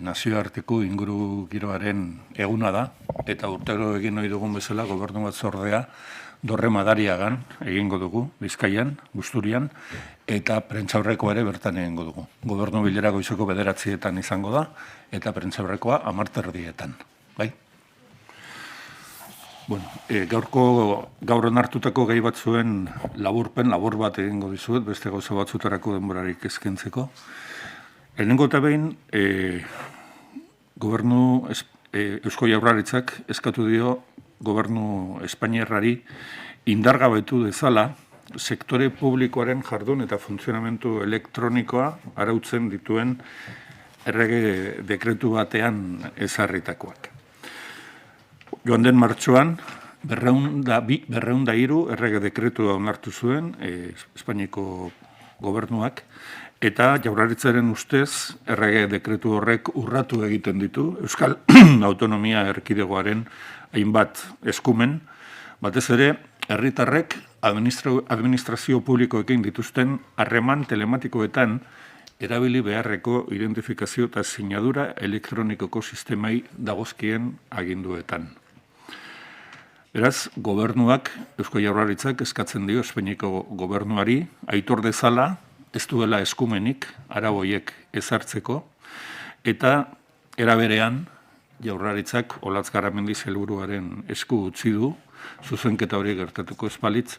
Nazioarteko ingurugiroaren eguna da, eta urtero egin nahi dugun bezala gobernu batzordea Dorre Madariagan egingo dugu, Bizkaian, Busturian, eta prentsaurrekoa ere bertan egingo dugu. Gobernu bilera goizeko 9:00 izango da, eta prentsaurrekoa 10:30. Bai? Bueno, gaur onartutako gai batzuen labur bat egingo dizuet, beste gauza batzutarako denborarik eskaintzeko. Lehenengo eta behin, gobernu Eusko Jaurlaritzak eskatu dio gobernu Espainiarrari indargabetu dezala sektore publikoaren jardun eta funtzionamendu elektronikoa arautzen dituen errege dekretu batean ezarritakoak. Joan den martxoan, 203 errege dekretua onartu zuen Espainiako gobernuak, eta Jaurlaritzaren ustez errege dekretu horrek urratu egiten ditu Euskal Autonomia Erkidegoaren hainbat eskumen, batez ere herritarrek administrazio publikoekin dituzten harreman telematikoetan erabili beharreko identifikazio eta sinadura elektronikoko sistemai dagozkien aginduetan. Beraz, gobernuak, Eusko Jaurlaritzak eskatzen dio Espainiako gobernuari aitor dezala ez duela eskumenik arau horiek ezartzeko, eta era berean Jaurlaritzak Olatz Garamendi sailburuaren esku utzi du, zuzenketa hori gertatuko ez balitz,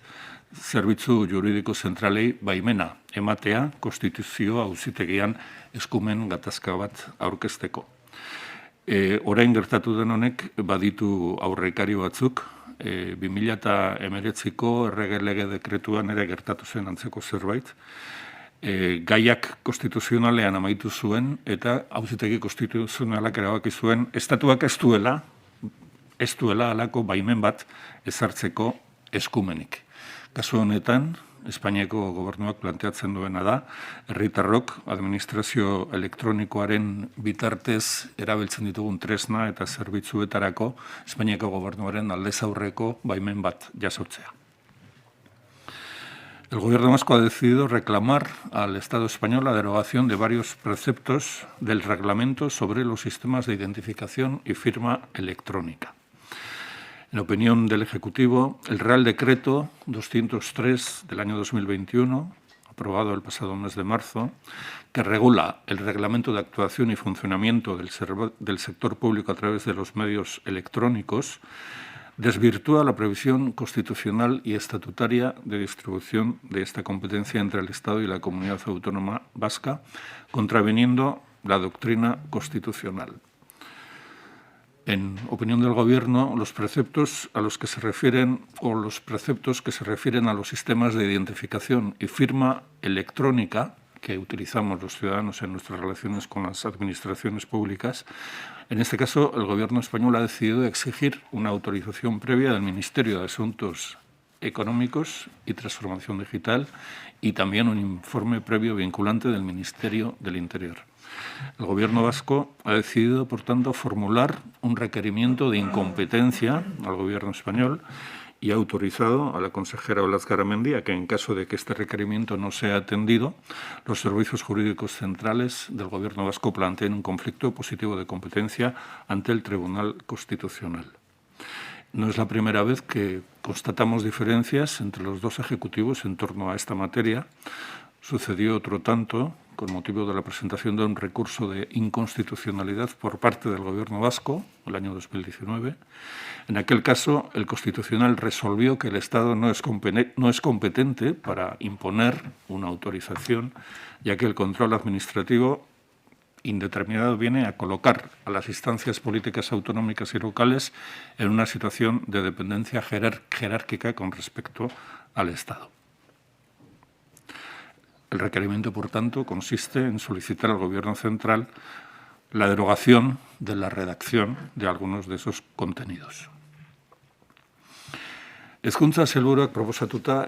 zerbitzu juridiko zentralei baimena ematea konstituzio auzitegian eskumen gatazka bat aurkezteko. Orain gertatu den honek baditu aurrekari batzuk, 2019ko errege lege dekretuan ere gertatu zen antzeko zerbait, gaiak konstituzionalean amaitu zuen eta auzitegi konstituzionalak erabaki zuen estatuak ez duela halako baimen bat ezartzeko eskumenik. Kasu honetan, Espainiako gobernuak planteatzen duena da, herritarrok administrazio elektronikoaren bitartez erabiltzen ditugun tresna eta zerbitzuetarako Espainiako gobernuaren aldez aurreko baimen bat jasotzea. El Gobierno vasco ha decidido reclamar al Estado español la derogación de varios preceptos del reglamento sobre los sistemas de identificación y firma electrónica. En opinión del Ejecutivo, el Real Decreto 203 del año 2021, aprobado el pasado mes de marzo, que regula el reglamento de actuación y funcionamiento del sector público a través de los medios electrónicos, desvirtúa la previsión constitucional y estatutaria de distribución de esta competencia entre el Estado y la Comunidad Autónoma Vasca, contraviniendo la doctrina constitucional. En opinión del Gobierno, los preceptos a los que se refieren o los preceptos que se refieren a los sistemas de identificación y firma electrónica que utilizamos los ciudadanos en nuestras relaciones con las administraciones públicas, en este caso el Gobierno español ha decidido exigir una autorización previa del Ministerio de Asuntos Económicos y Transformación Digital y también un informe previo vinculante del Ministerio del Interior. El Gobierno vasco ha decidido, por tanto, formular un requerimiento de incompetencia al Gobierno español y ha autorizado a la consejera Olatz Garamendi a que, en caso de que este requerimiento no sea atendido, los servicios jurídicos centrales del Gobierno vasco planteen un conflicto positivo de competencia ante el Tribunal Constitucional. No es la primera vez que constatamos diferencias entre los dos ejecutivos en torno a esta materia. Sucedió otro tanto con motivo de la presentación de un recurso de inconstitucionalidad por parte del Gobierno vasco, el año 2019. En aquel caso, el Constitucional resolvió que el Estado no es competente para imponer una autorización, ya que el control administrativo indeterminado viene a colocar a las instancias políticas autonómicas y locales en una situación de dependencia jerárquica con respecto al Estado. El requerimiento, por tanto, consiste en solicitar al Gobierno central la derogación de la redacción de algunos de esos contenidos. Hezkuntza sailburuak proposatuta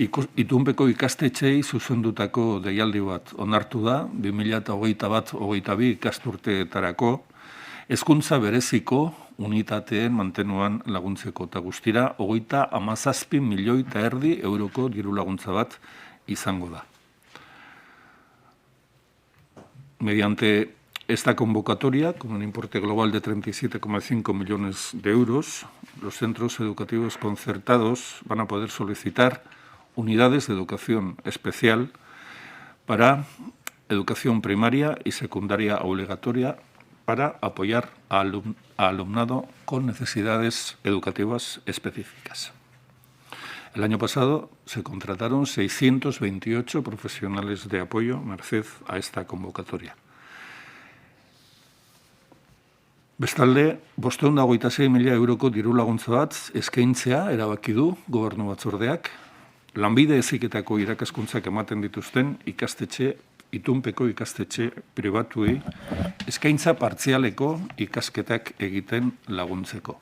itunpeko ikastetxeei zuzendutako deialdi bat onartu da 2021-2022 ikasturteetarako hezkuntza bereziko unitateen mantenuan laguntzeko eta guztira 37,5 milioi euroko diru laguntza bat izango da. Mediante esta convocatoria, con un importe global de 37,5 millones de euros, los centros educativos concertados van a poder solicitar unidades de educación especial para educación primaria y secundaria obligatoria para apoyar a alumnado con necesidades educativas específicas. El año pasado se contrataron 628 profesionales de apoyo merced a esta convocatoria. Bestalde, 526.000 euroko diru laguntza bat eskaintzea erabaki du Gobernu Batzordeak, lanbide heziketako irakaskuntzak ematen dituzten itunpeko ikastetxe pribatuei eskaintza partzialeko ikasketak egiten laguntzeko.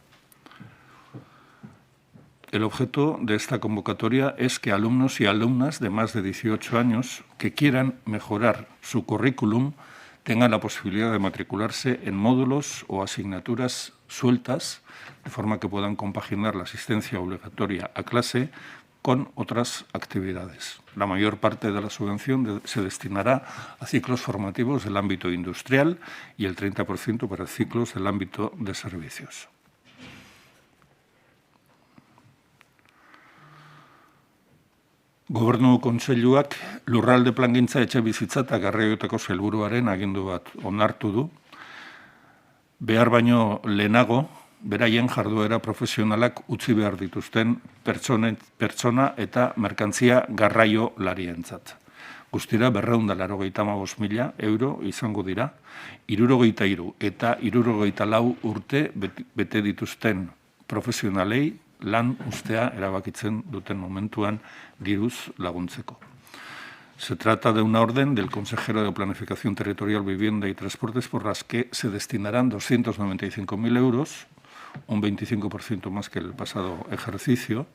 El objeto de esta convocatoria es que alumnos y alumnas de más de 18 años que quieran mejorar su currículum tengan la posibilidad de matricularse en módulos o asignaturas sueltas, de forma que puedan compaginar la asistencia obligatoria a clase con otras actividades. La mayor parte de la subvención se destinará a ciclos formativos del ámbito industrial y el 30% para ciclos del ámbito de servicios. Gobernu Kontseiluak lurralde plangintza etxebizitza eta garraioetako sailburuaren agindu bat onartu du, behar baino lehenago, beraien jarduera profesionalak utzi behar dituzten pertsona eta merkantzia garraio larientzat. Guztira 285.000 euro izango dira, 73 eta 74 urte bete dituzten profesionalei lan ustea erabakitzen duten momentuan diruz laguntzeko. Se trata de una orden del consejero de Planificación Territorial, Vivienda y Transportes por las que se destinarán 295.000 euros, un 25% más que el pasado ejercicio,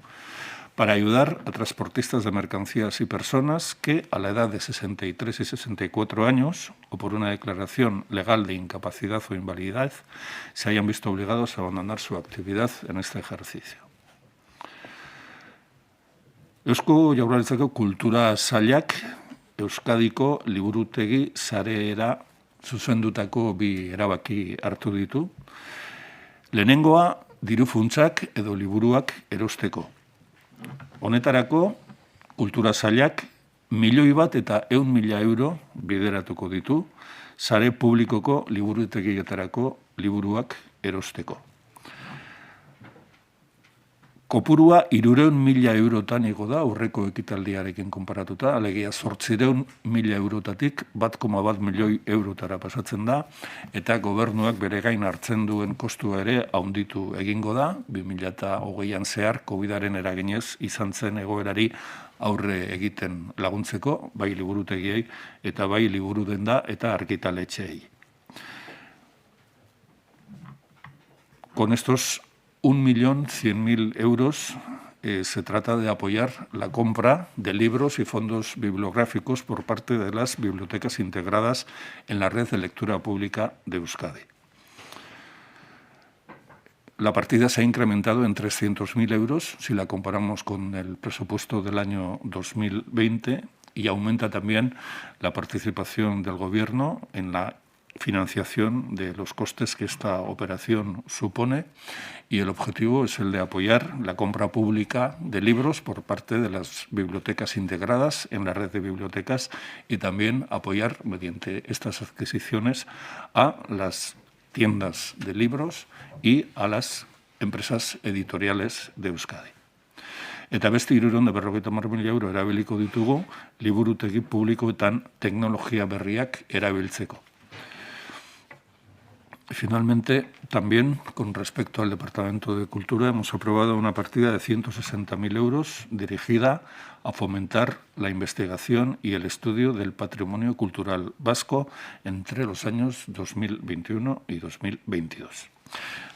para ayudar a transportistas de mercancías y personas que, a la edad de 63 y 64 años, o por una declaración legal de incapacidad o invalidez, se hayan visto obligados a abandonar su actividad en este ejercicio. Eusko Jaurlaritzako Kultura Sailak Euskadiko liburutegi sareera zuzendutako bi erabaki hartu ditu. Lehenengoa, diru funtsak edo liburuak erosteko. Honetarako, Kultura Sailak 1.100.000 euro bideratuko ditu, sare publikoko liburutegietarako liburuak erosteko. Kopurua 300.000 eurotan igo da aurreko ekitaldiarekin konparatuta, alegia 800.000 eurotatik 1,1 milioi eurotara pasatzen da, eta gobernuak bere gain hartzen duen kostua ere handitu egingo da, 2020an zehar COVID-aren eraginez izan zen egoerari aurre egiten laguntzeko, bai liburutegiei eta bai liburu denda eta argitaletxeei. Con estos 1.100.000 euros se trata de apoyar la compra de libros y fondos bibliográficos por parte de las bibliotecas integradas en la red de lectura pública de Euskadi. La partida se ha incrementado en 300.000 euros si la comparamos con el presupuesto del año 2020 y aumenta también la participación del Gobierno en la financiación de los costes que esta operación supone, y el objetivo es el de apoyar la compra pública de libros por parte de las bibliotecas integradas en la red de bibliotecas y también apoyar mediante estas adquisiciones a las tiendas de libros y a las empresas editoriales de Euskadi. Eta beste 350.000 euro erabiliko ditugu liburutegi publikoetan teknologia berriak erabiltzeko. Finalmente, también, con respecto al Departamento de Cultura, hemos aprobado una partida de 160.000 euros dirigida a fomentar la investigación y el estudio del patrimonio cultural vasco entre los años 2021 y 2022.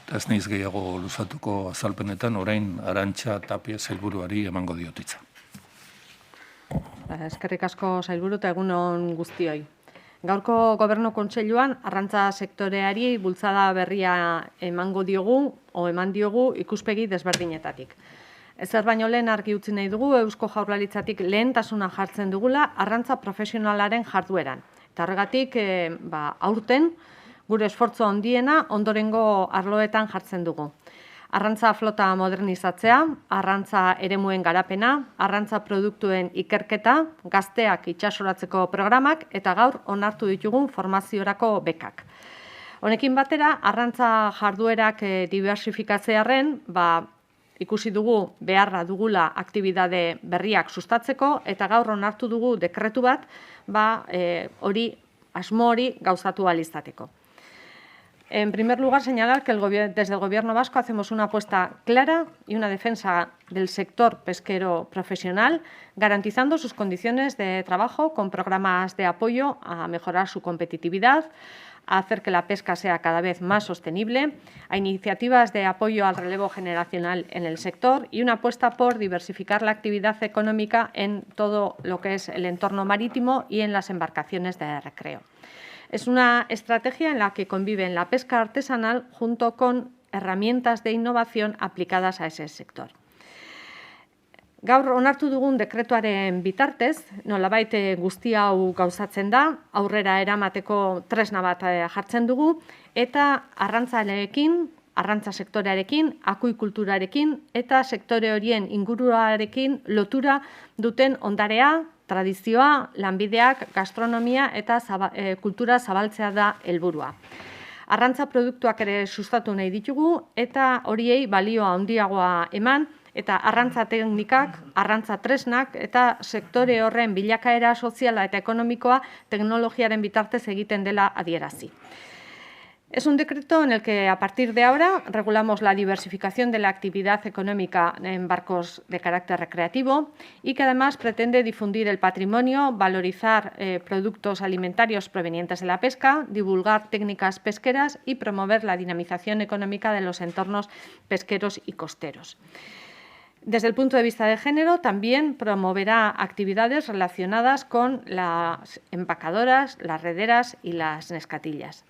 Eta ez naiz gehiago luzatuko azalpenetan, orain Arantxa Tapia sailburuari emango diot hitza. Eskerrik asko sailburu eta egun on guztioi. Gaurko Gobernu Kontseiluan arrantza sektoreari bultzada berria eman diogu ikuspegi desberdinetatik. Ezer baino lehen argi utzi nahi dugu Eusko Jaurlaritzatik lehentasuna jartzen dugula arrantza profesionalaren jardueran Eta horregatik, aurten, gure esfortzu handiena ondorengo arloetan jartzen dugu. Arrantza flota modernizatzea, arrantza eremuen garapena, arrantza produktuen ikerketa, gazteak itsasoratzeko programak eta gaur onartu ditugun formaziorako bekak. Honekin batera, arrantza jarduerak diversifikatzearren, ikusi dugu beharra dugula aktibidade berriak sustatzeko eta gaur onartu dugu dekretu bat, asmo hori gauzatu ahal izateko. En primer lugar, señalar que desde el Gobierno vasco hacemos una apuesta clara y una defensa del sector pesquero profesional, garantizando sus condiciones de trabajo con programas de apoyo a mejorar su competitividad, a hacer que la pesca sea cada vez más sostenible, a iniciativas de apoyo al relevo generacional en el sector y una apuesta por diversificar la actividad económica en todo lo que es el entorno marítimo y en las embarcaciones de recreo. Es una estrategia en la que conviven la pesca artesanal junto con herramientas de innovación aplicadas a ese sector. Gaur onartu dugun dekretuaren bitartez, nolabait guzti hau gauzatzen da, aurrera eramateko tresna bat jartzen dugu, eta arrantzaleekin, arrantza sektorearekin, akuikulturarekin eta sektore horien inguruarekin lotura duten ondarea, tradizioa, lanbideak, gastronomia eta kultura zabaltzea da helburua. Arrantza produktuak ere sustatu nahi ditugu eta horiei balioa handiagoa eman eta arrantza teknikak, arrantza tresnak eta sektore horren bilakaera soziala eta ekonomikoa teknologiaren bitartez egiten dela adierazi. Es un decreto en el que, a partir de ahora, regulamos la diversificación de la actividad económica en barcos de carácter recreativo y que además pretende difundir el patrimonio, valorizar productos alimentarios provenientes de la pesca, divulgar técnicas pesqueras y promover la dinamización económica de los entornos pesqueros y costeros. Desde el punto de vista de género, también promoverá actividades relacionadas con las empacadoras, las rederas y las nescatillas.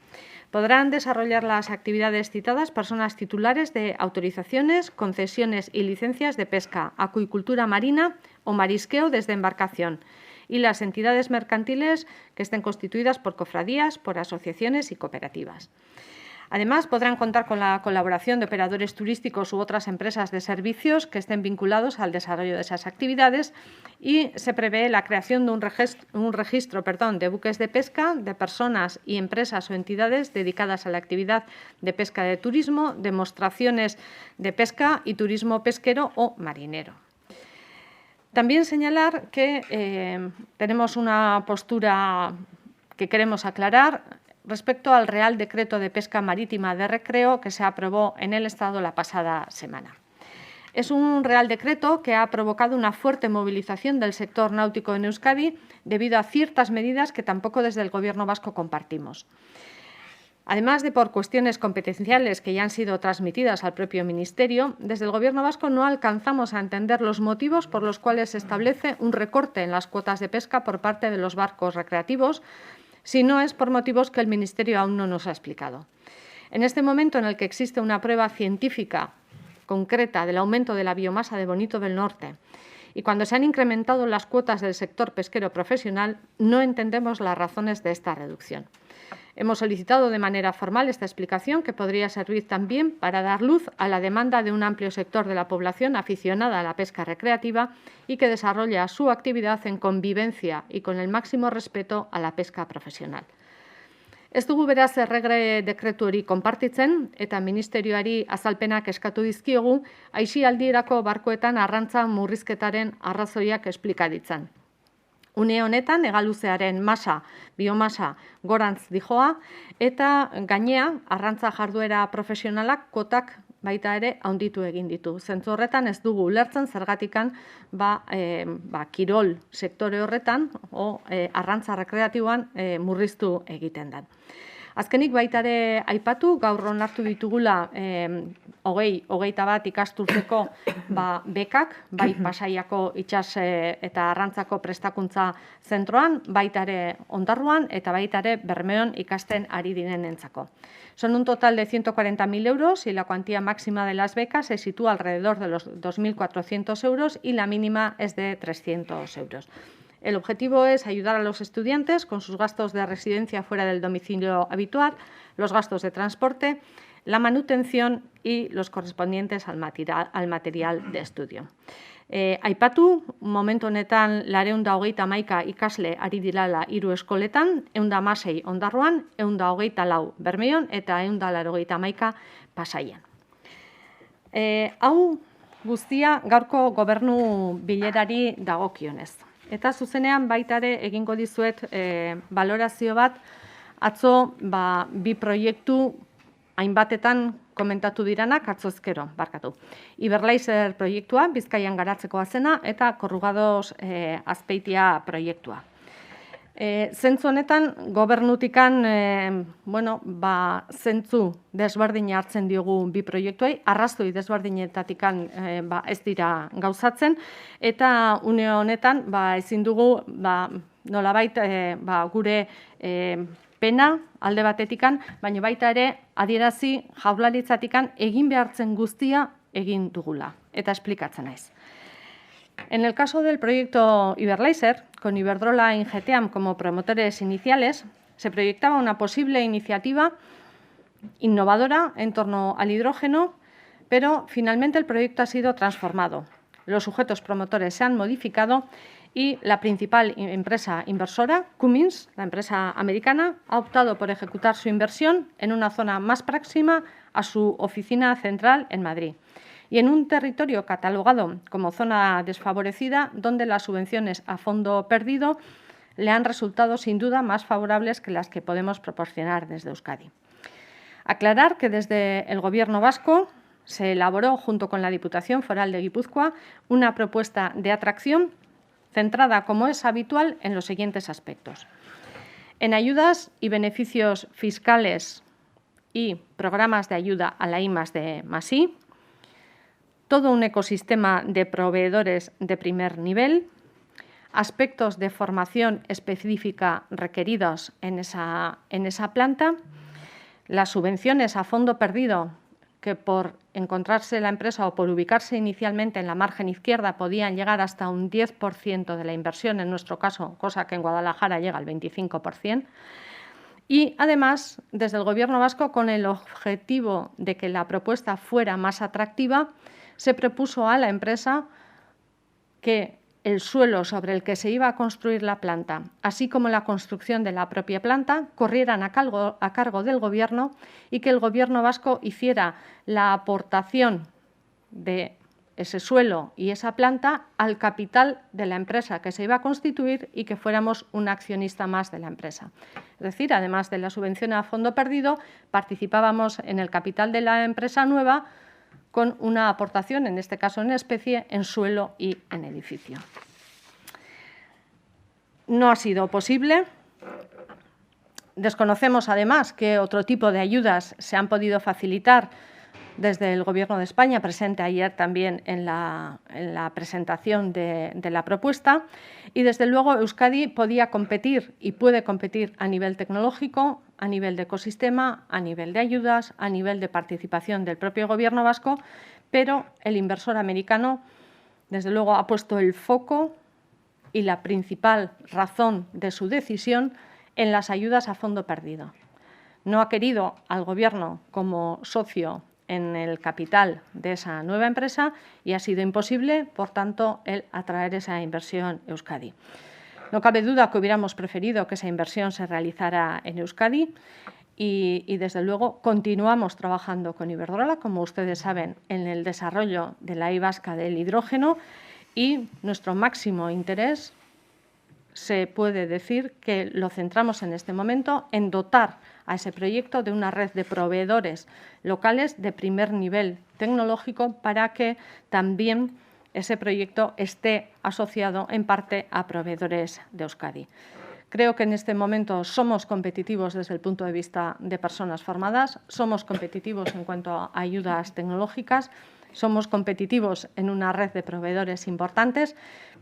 Podrán desarrollar las actividades citadas personas titulares de autorizaciones, concesiones y licencias de pesca, acuicultura marina o marisqueo desde embarcación y las entidades mercantiles que estén constituidas por cofradías, por asociaciones y cooperativas. Además, podrán contar con la colaboración de operadores turísticos u otras empresas de servicios que estén vinculados al desarrollo de esas actividades y se prevé la creación de un registro de buques de pesca de personas y empresas o entidades dedicadas a la actividad de pesca de turismo, demostraciones de pesca y turismo pesquero o marinero. También señalar que tenemos una postura que queremos aclarar respecto al Real Decreto de Pesca Marítima de Recreo que se aprobó en el Estado la pasada semana. Es un Real Decreto que ha provocado una fuerte movilización del sector náutico en Euskadi debido a ciertas medidas que tampoco desde el Gobierno vasco compartimos. Además de por cuestiones competenciales que ya han sido transmitidas al propio Ministerio, desde el Gobierno vasco no alcanzamos a entender los motivos por los cuales se establece un recorte en las cuotas de pesca por parte de los barcos recreativos, si no es por motivos que el Ministerio aún no nos ha explicado. En este momento en el que existe una prueba científica concreta del aumento de la biomasa de bonito del norte y cuando se han incrementado las cuotas del sector pesquero profesional, no entendemos las razones de esta reducción. Hemos solicitado de manera formal esta explicación que podría servir también para dar luz a la demanda de un amplio sector de la población aficionada a la pesca recreativa y que desarrolla su actividad en convivencia y con el máximo respeto a la pesca profesional. Ez dugu beraz erregre dekretu hori konpartitzen eta ministerioari azalpenak eskatu dizkiogu aisialdierako barkoetan arrantza murrizketaren arrazoiak esplika ditzan. Une honetan, hegaluzearen biomasa gorantz dijoa eta gainea arrantza jarduera profesionalak kotak baita ere handitu egin ditu. Zentzu horretan ez dugu ulertzen zergatikan kirol sektore horretan o arrantza rekreatiboan murriztu egiten da. Azkenik baita ere aipatu, gaur onartu ditugula 21 ikasturteko bekak, bai Pasaiako itsas eta arrantzako prestakuntza zentroan, baita ere Ondarruan eta baita ere Bermeon ikasten ari direnentzako. Son un total de 140.000 euros y la cuantía máxima de las becas se sitúa alrededor de los 2.400 euros y la mínima es de 300 euros. El objetivo es ayudar a los estudiantes con sus gastos de residencia fuera del domicilio habitual, los gastos de transporte, la manutención y los correspondientes al material de estudio. Aipatu, momentu honetan 231 ikasle ari dirala 3 eskoletan, 116 Ondarroan, 124 Bermeon eta 181 Pasaian. Hau guztia gaurko gobernu bilerari dagokionez. Eta zuzenean baita ere egingo dizuet balorazio bat, atzo bi proiektu hainbatetan komentatu diranak, atzo ezkero, barkatu. Iberlaizer proiektua, Bizkaian garatzekoa zena, eta Korrugados Azpeitia proiektua. Zentzu honetan, gobernutikan, zentzu desberdina hartzen diogu bi proiektuei, arrazoi desberdinetatikan ez dira gauzatzen, eta une honetan ezin dugu nolabait gure pena alde batetikan, baina baita ere adierazi Jaurlaritzatikan egin behartzen guztia egin dugula, eta esplikatzen naiz. En el caso del proyecto Iberlaizer, con Iberdrola e Ingeteam como promotores iniciales, se proyectaba una posible iniciativa innovadora en torno al hidrógeno, pero finalmente el proyecto ha sido transformado. Los sujetos promotores se han modificado y la principal empresa inversora, Cummins, la empresa americana, ha optado por ejecutar su inversión en una zona más próxima a su oficina central en Madrid y en un territorio catalogado como zona desfavorecida, donde las subvenciones a fondo perdido le han resultado sin duda más favorables que las que podemos proporcionar desde Euskadi. Aclarar que desde el Gobierno vasco se elaboró, junto con la Diputación Foral de Guipúzcoa, una propuesta de atracción centrada, como es habitual, en los siguientes aspectos. En ayudas y beneficios fiscales y programas de ayuda a la I+D+I, todo un ecosistema de proveedores de primer nivel, aspectos de formación específica requeridos en esa planta, las subvenciones a fondo perdido, que por encontrarse la empresa o por ubicarse inicialmente en la margen izquierda podían llegar hasta un 10% de la inversión, en nuestro caso, cosa que en Guadalajara llega al 25%. Y además, desde el Gobierno vasco, con el objetivo de que la propuesta fuera más atractiva, se propuso a la empresa que el suelo sobre el que se iba a construir la planta, así como la construcción de la propia planta, corrieran a cargo del Gobierno y que el Gobierno vasco hiciera la aportación de ese suelo y esa planta al capital de la empresa que se iba a constituir y que fuéramos un accionista más de la empresa. Es decir, además de la subvención a fondo perdido, participábamos en el capital de la empresa nueva con una aportación, en este caso en especie, en suelo y en edificio. No ha sido posible. Desconocemos, además, que otro tipo de ayudas se han podido facilitar desde el Gobierno de España, presente ayer también en la presentación de la propuesta. Y, desde luego, Euskadi podía competir y puede competir a nivel tecnológico, a nivel de ecosistema, a nivel de ayudas, a nivel de participación del propio Gobierno vasco, pero el inversor americano, desde luego, ha puesto el foco y la principal razón de su decisión en las ayudas a fondo perdido. No ha querido al Gobierno como socio en el capital de esa nueva empresa y ha sido imposible, por tanto, el atraer esa inversión a Euskadi. No cabe duda que hubiéramos preferido que esa inversión se realizara en Euskadi y desde luego, continuamos trabajando con Iberdrola, como ustedes saben, en el desarrollo de la I vasca del hidrógeno y nuestro máximo interés, se puede decir que lo centramos en este momento en dotar a ese proyecto de una red de proveedores locales de primer nivel tecnológico para que también ese proyecto esté asociado en parte a proveedores de Euskadi. Creo que en este momento somos competitivos desde el punto de vista de personas formadas, somos competitivos en cuanto a ayudas tecnológicas, somos competitivos en una red de proveedores importantes,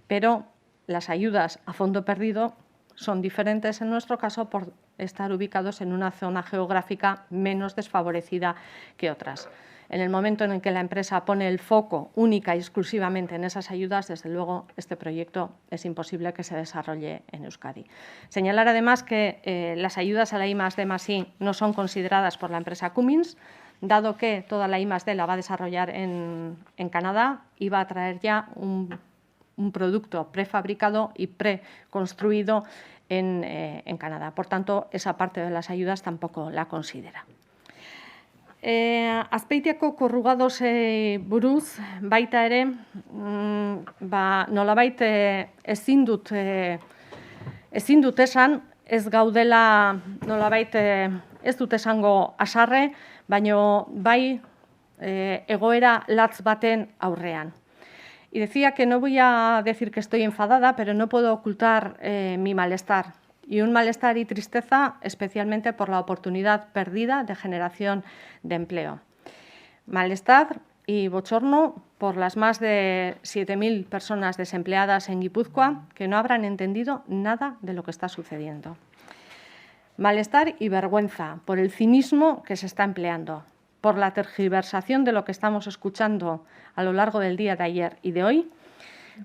pero las ayudas a fondo perdido son diferentes en nuestro caso por estar ubicados en una zona geográfica menos desfavorecida que otras. En el momento en el que la empresa pone el foco única y exclusivamente en esas ayudas, desde luego este proyecto es imposible que se desarrolle en Euskadi. Señalar además que las ayudas a la I+D+I no son consideradas por la empresa Cummins, dado que toda la I+D la va a desarrollar en Canadá y va a traer ya un producto prefabricado y preconstruido en Canadá. Por tanto, esa parte de las ayudas tampoco la considera. Azpeitiako korrugadosei buruz, baita ere, nolabait ezin dut esan, ez gaudela nolabait ez dut esango haserre, baino bai egoera latz baten aurrean. Y decía que no voy a decir que estoy enfadada, pero no puedo ocultar mi malestar. Y un malestar y tristeza especialmente por la oportunidad perdida de generación de empleo. Malestar y bochorno por las más de 7.000 personas desempleadas en Guipúzcoa que no habrán entendido nada de lo que está sucediendo. Malestar y vergüenza por el cinismo que se está empleando, por la tergiversación de lo que estamos escuchando a lo largo del día de ayer y de hoy,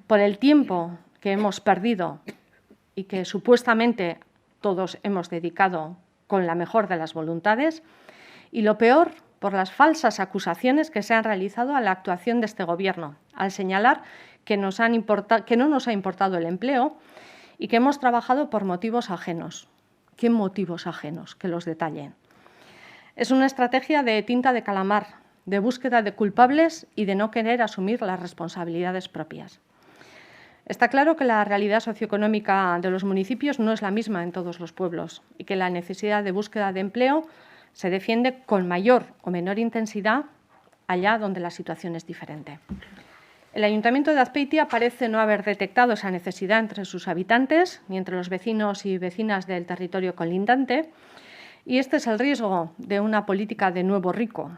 por el tiempo que hemos perdido y que supuestamente todos hemos dedicado con la mejor de las voluntades, y lo peor, por las falsas acusaciones que se han realizado a la actuación de este Gobierno, al señalar que no nos ha importado el empleo y que hemos trabajado por motivos ajenos. ¿Qué motivos ajenos? Que los detallen. Es una estrategia de tinta de calamar, de búsqueda de culpables y de no querer asumir las responsabilidades propias. Está claro que la realidad socioeconómica de los municipios no es la misma en todos los pueblos y que la necesidad de búsqueda de empleo se defiende con mayor o menor intensidad allá donde la situación es diferente. El Ayuntamiento de Azpeitia parece no haber detectado esa necesidad entre sus habitantes ni entre los vecinos y vecinas del territorio colindante, y este es el riesgo de una política de nuevo rico,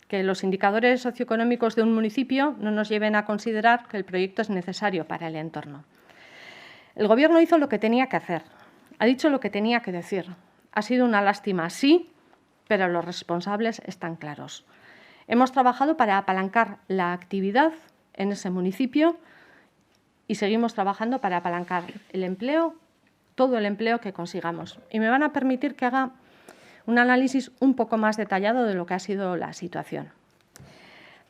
que los indicadores socioeconómicos de un municipio no nos lleven a considerar que el proyecto es necesario para el entorno. El Gobierno hizo lo que tenía que hacer, ha dicho lo que tenía que decir. Ha sido una lástima, sí, pero los responsables están claros. Hemos trabajado para apalancar la actividad en ese municipio y seguimos trabajando para apalancar el empleo, todo el empleo que consigamos. Y me van a permitir que haga un análisis un poco más detallado de lo que ha sido la situación.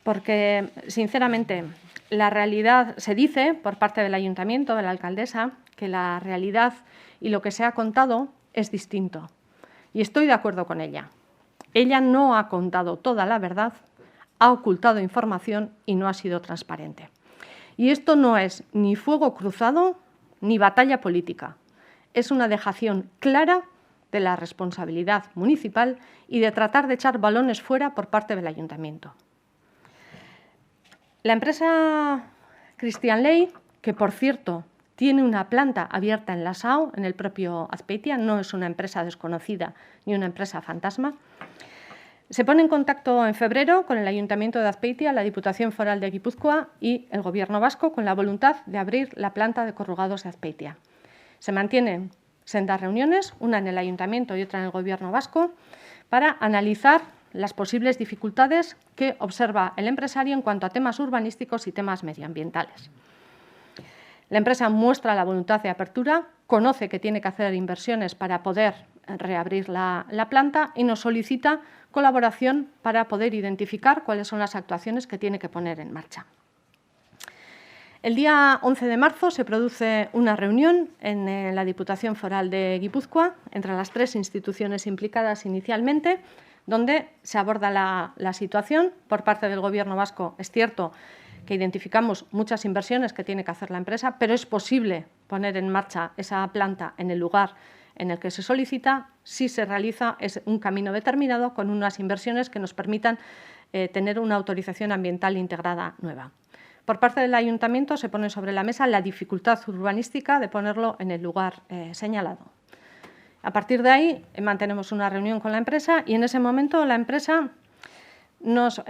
Porque, sinceramente, la realidad, se dice por parte del Ayuntamiento, de la alcaldesa, que la realidad y lo que se ha contado es distinto. Y estoy de acuerdo con ella. Ella no ha contado toda la verdad, ha ocultado información y no ha sido transparente. Y esto no es ni fuego cruzado ni batalla política. Es una dejación clara de la responsabilidad municipal y de tratar de echar balones fuera por parte del Ayuntamiento. La empresa Christian Ley, que por cierto tiene una planta abierta en Lasao, en el propio Azpeitia, no es una empresa desconocida ni una empresa fantasma, se pone en contacto en febrero con el Ayuntamiento de Azpeitia, la Diputación Foral de Guipúzcoa y el Gobierno vasco con la voluntad de abrir la planta de corrugados de Azpeitia. Se mantienen sendas reuniones, una en el Ayuntamiento y otra en el Gobierno vasco, para analizar las posibles dificultades que observa el empresario en cuanto a temas urbanísticos y temas medioambientales. La empresa muestra la voluntad de apertura, conoce que tiene que hacer inversiones para poder reabrir la planta y nos solicita colaboración para poder identificar cuáles son las actuaciones que tiene que poner en marcha. El día 11 de marzo se produce una reunión en la Diputación Foral de Guipúzcoa entre las tres instituciones implicadas inicialmente, donde se aborda la situación por parte del Gobierno vasco. Es cierto que identificamos muchas inversiones que tiene que hacer la empresa, pero es posible poner en marcha esa planta en el lugar en el que se solicita si se realiza un camino determinado con unas inversiones que nos permitan tener una autorización ambiental integrada nueva. Por parte del Ayuntamiento se pone sobre la mesa la dificultad urbanística de ponerlo en el lugar señalado. A partir de ahí mantenemos una reunión con la empresa y en ese momento la empresa nos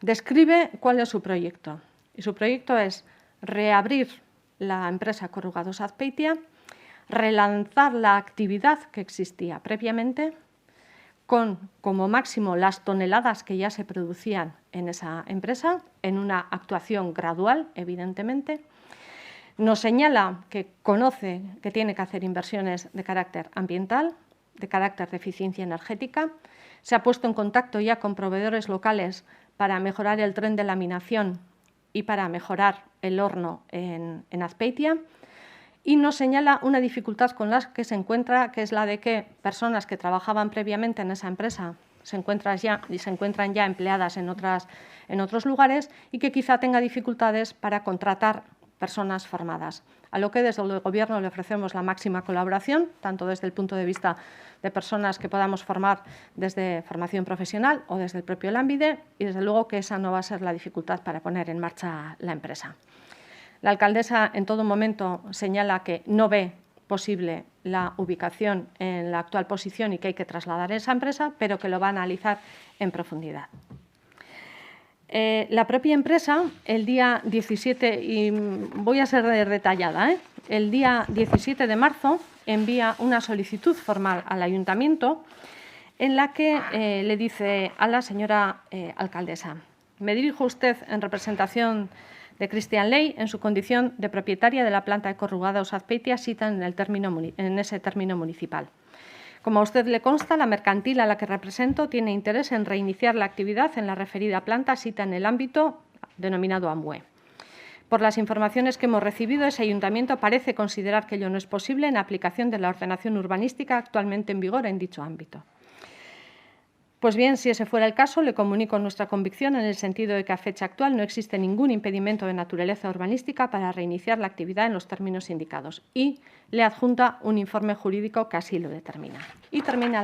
describe cuál es su proyecto. Y su proyecto es reabrir la empresa Corrugados Azpeitia, relanzar la actividad que existía previamente, con como máximo las toneladas que ya se producían en esa empresa, en una actuación gradual, evidentemente. Nos señala que conoce que tiene que hacer inversiones de carácter ambiental, de carácter de eficiencia energética. Se ha puesto en contacto ya con proveedores locales para mejorar el tren de laminación y para mejorar el horno en Azpeitia. Y nos señala una dificultad con la que se encuentra, que es la de que personas que trabajaban previamente en esa empresa se encuentran ya empleadas en otros lugares y que quizá tenga dificultades para contratar personas formadas, a lo que desde el Gobierno le ofrecemos la máxima colaboración, tanto desde el punto de vista de personas que podamos formar desde formación profesional o desde el propio Lambide, y desde luego que esa no va a ser la dificultad para poner en marcha la empresa. La alcaldesa en todo momento señala que no ve posible la ubicación en la actual posición y que hay que trasladar esa empresa, pero que lo va a analizar en profundidad. La propia empresa, el día 17, y voy a ser detallada, el día 17 de marzo envía una solicitud formal al ayuntamiento en la que le dice a la señora alcaldesa: me dirijo a usted en representación de Cristian Ley en su condición de propietaria de la planta de corrugados Azpeitia, cita en ese término municipal. Como a usted le consta, la mercantil a la que represento tiene interés en reiniciar la actividad en la referida planta, cita en el ámbito denominado AMUE. Por las informaciones que hemos recibido, ese ayuntamiento parece considerar que ello no es posible en aplicación de la ordenación urbanística actualmente en vigor en dicho ámbito. Pues bien, si ese fuera el caso, le comunico nuestra convicción en el sentido de que a fecha actual no existe ningún impedimento de naturaleza urbanística para reiniciar la actividad en los términos indicados, y le adjunta un informe jurídico que así lo determina. Y termina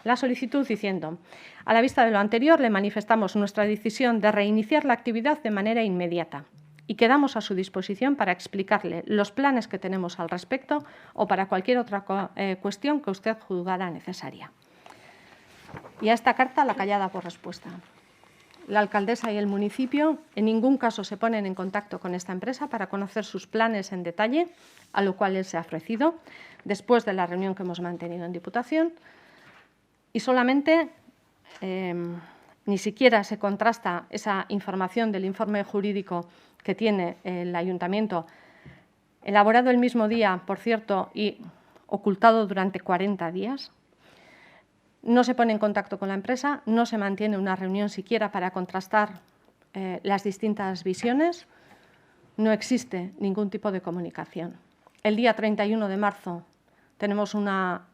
la solicitud diciendo: a la vista de lo anterior, le manifestamos nuestra decisión de reiniciar la actividad de manera inmediata y quedamos a su disposición para explicarle los planes que tenemos al respecto o para cualquier otra cuestión que usted juzgara necesaria. Y a esta carta la callada por respuesta. La alcaldesa y el municipio en ningún caso se ponen en contacto con esta empresa para conocer sus planes en detalle, a lo cual él se ha ofrecido después de la reunión que hemos mantenido en Diputación, y solamente ni siquiera se contrasta esa información del informe jurídico que tiene el ayuntamiento, elaborado el mismo día, por cierto, y ocultado durante 40 días. No se pone en contacto con la empresa, no se mantiene una reunión siquiera para contrastar las distintas visiones, no existe ningún tipo de comunicación. El día 31 de marzo tenemos una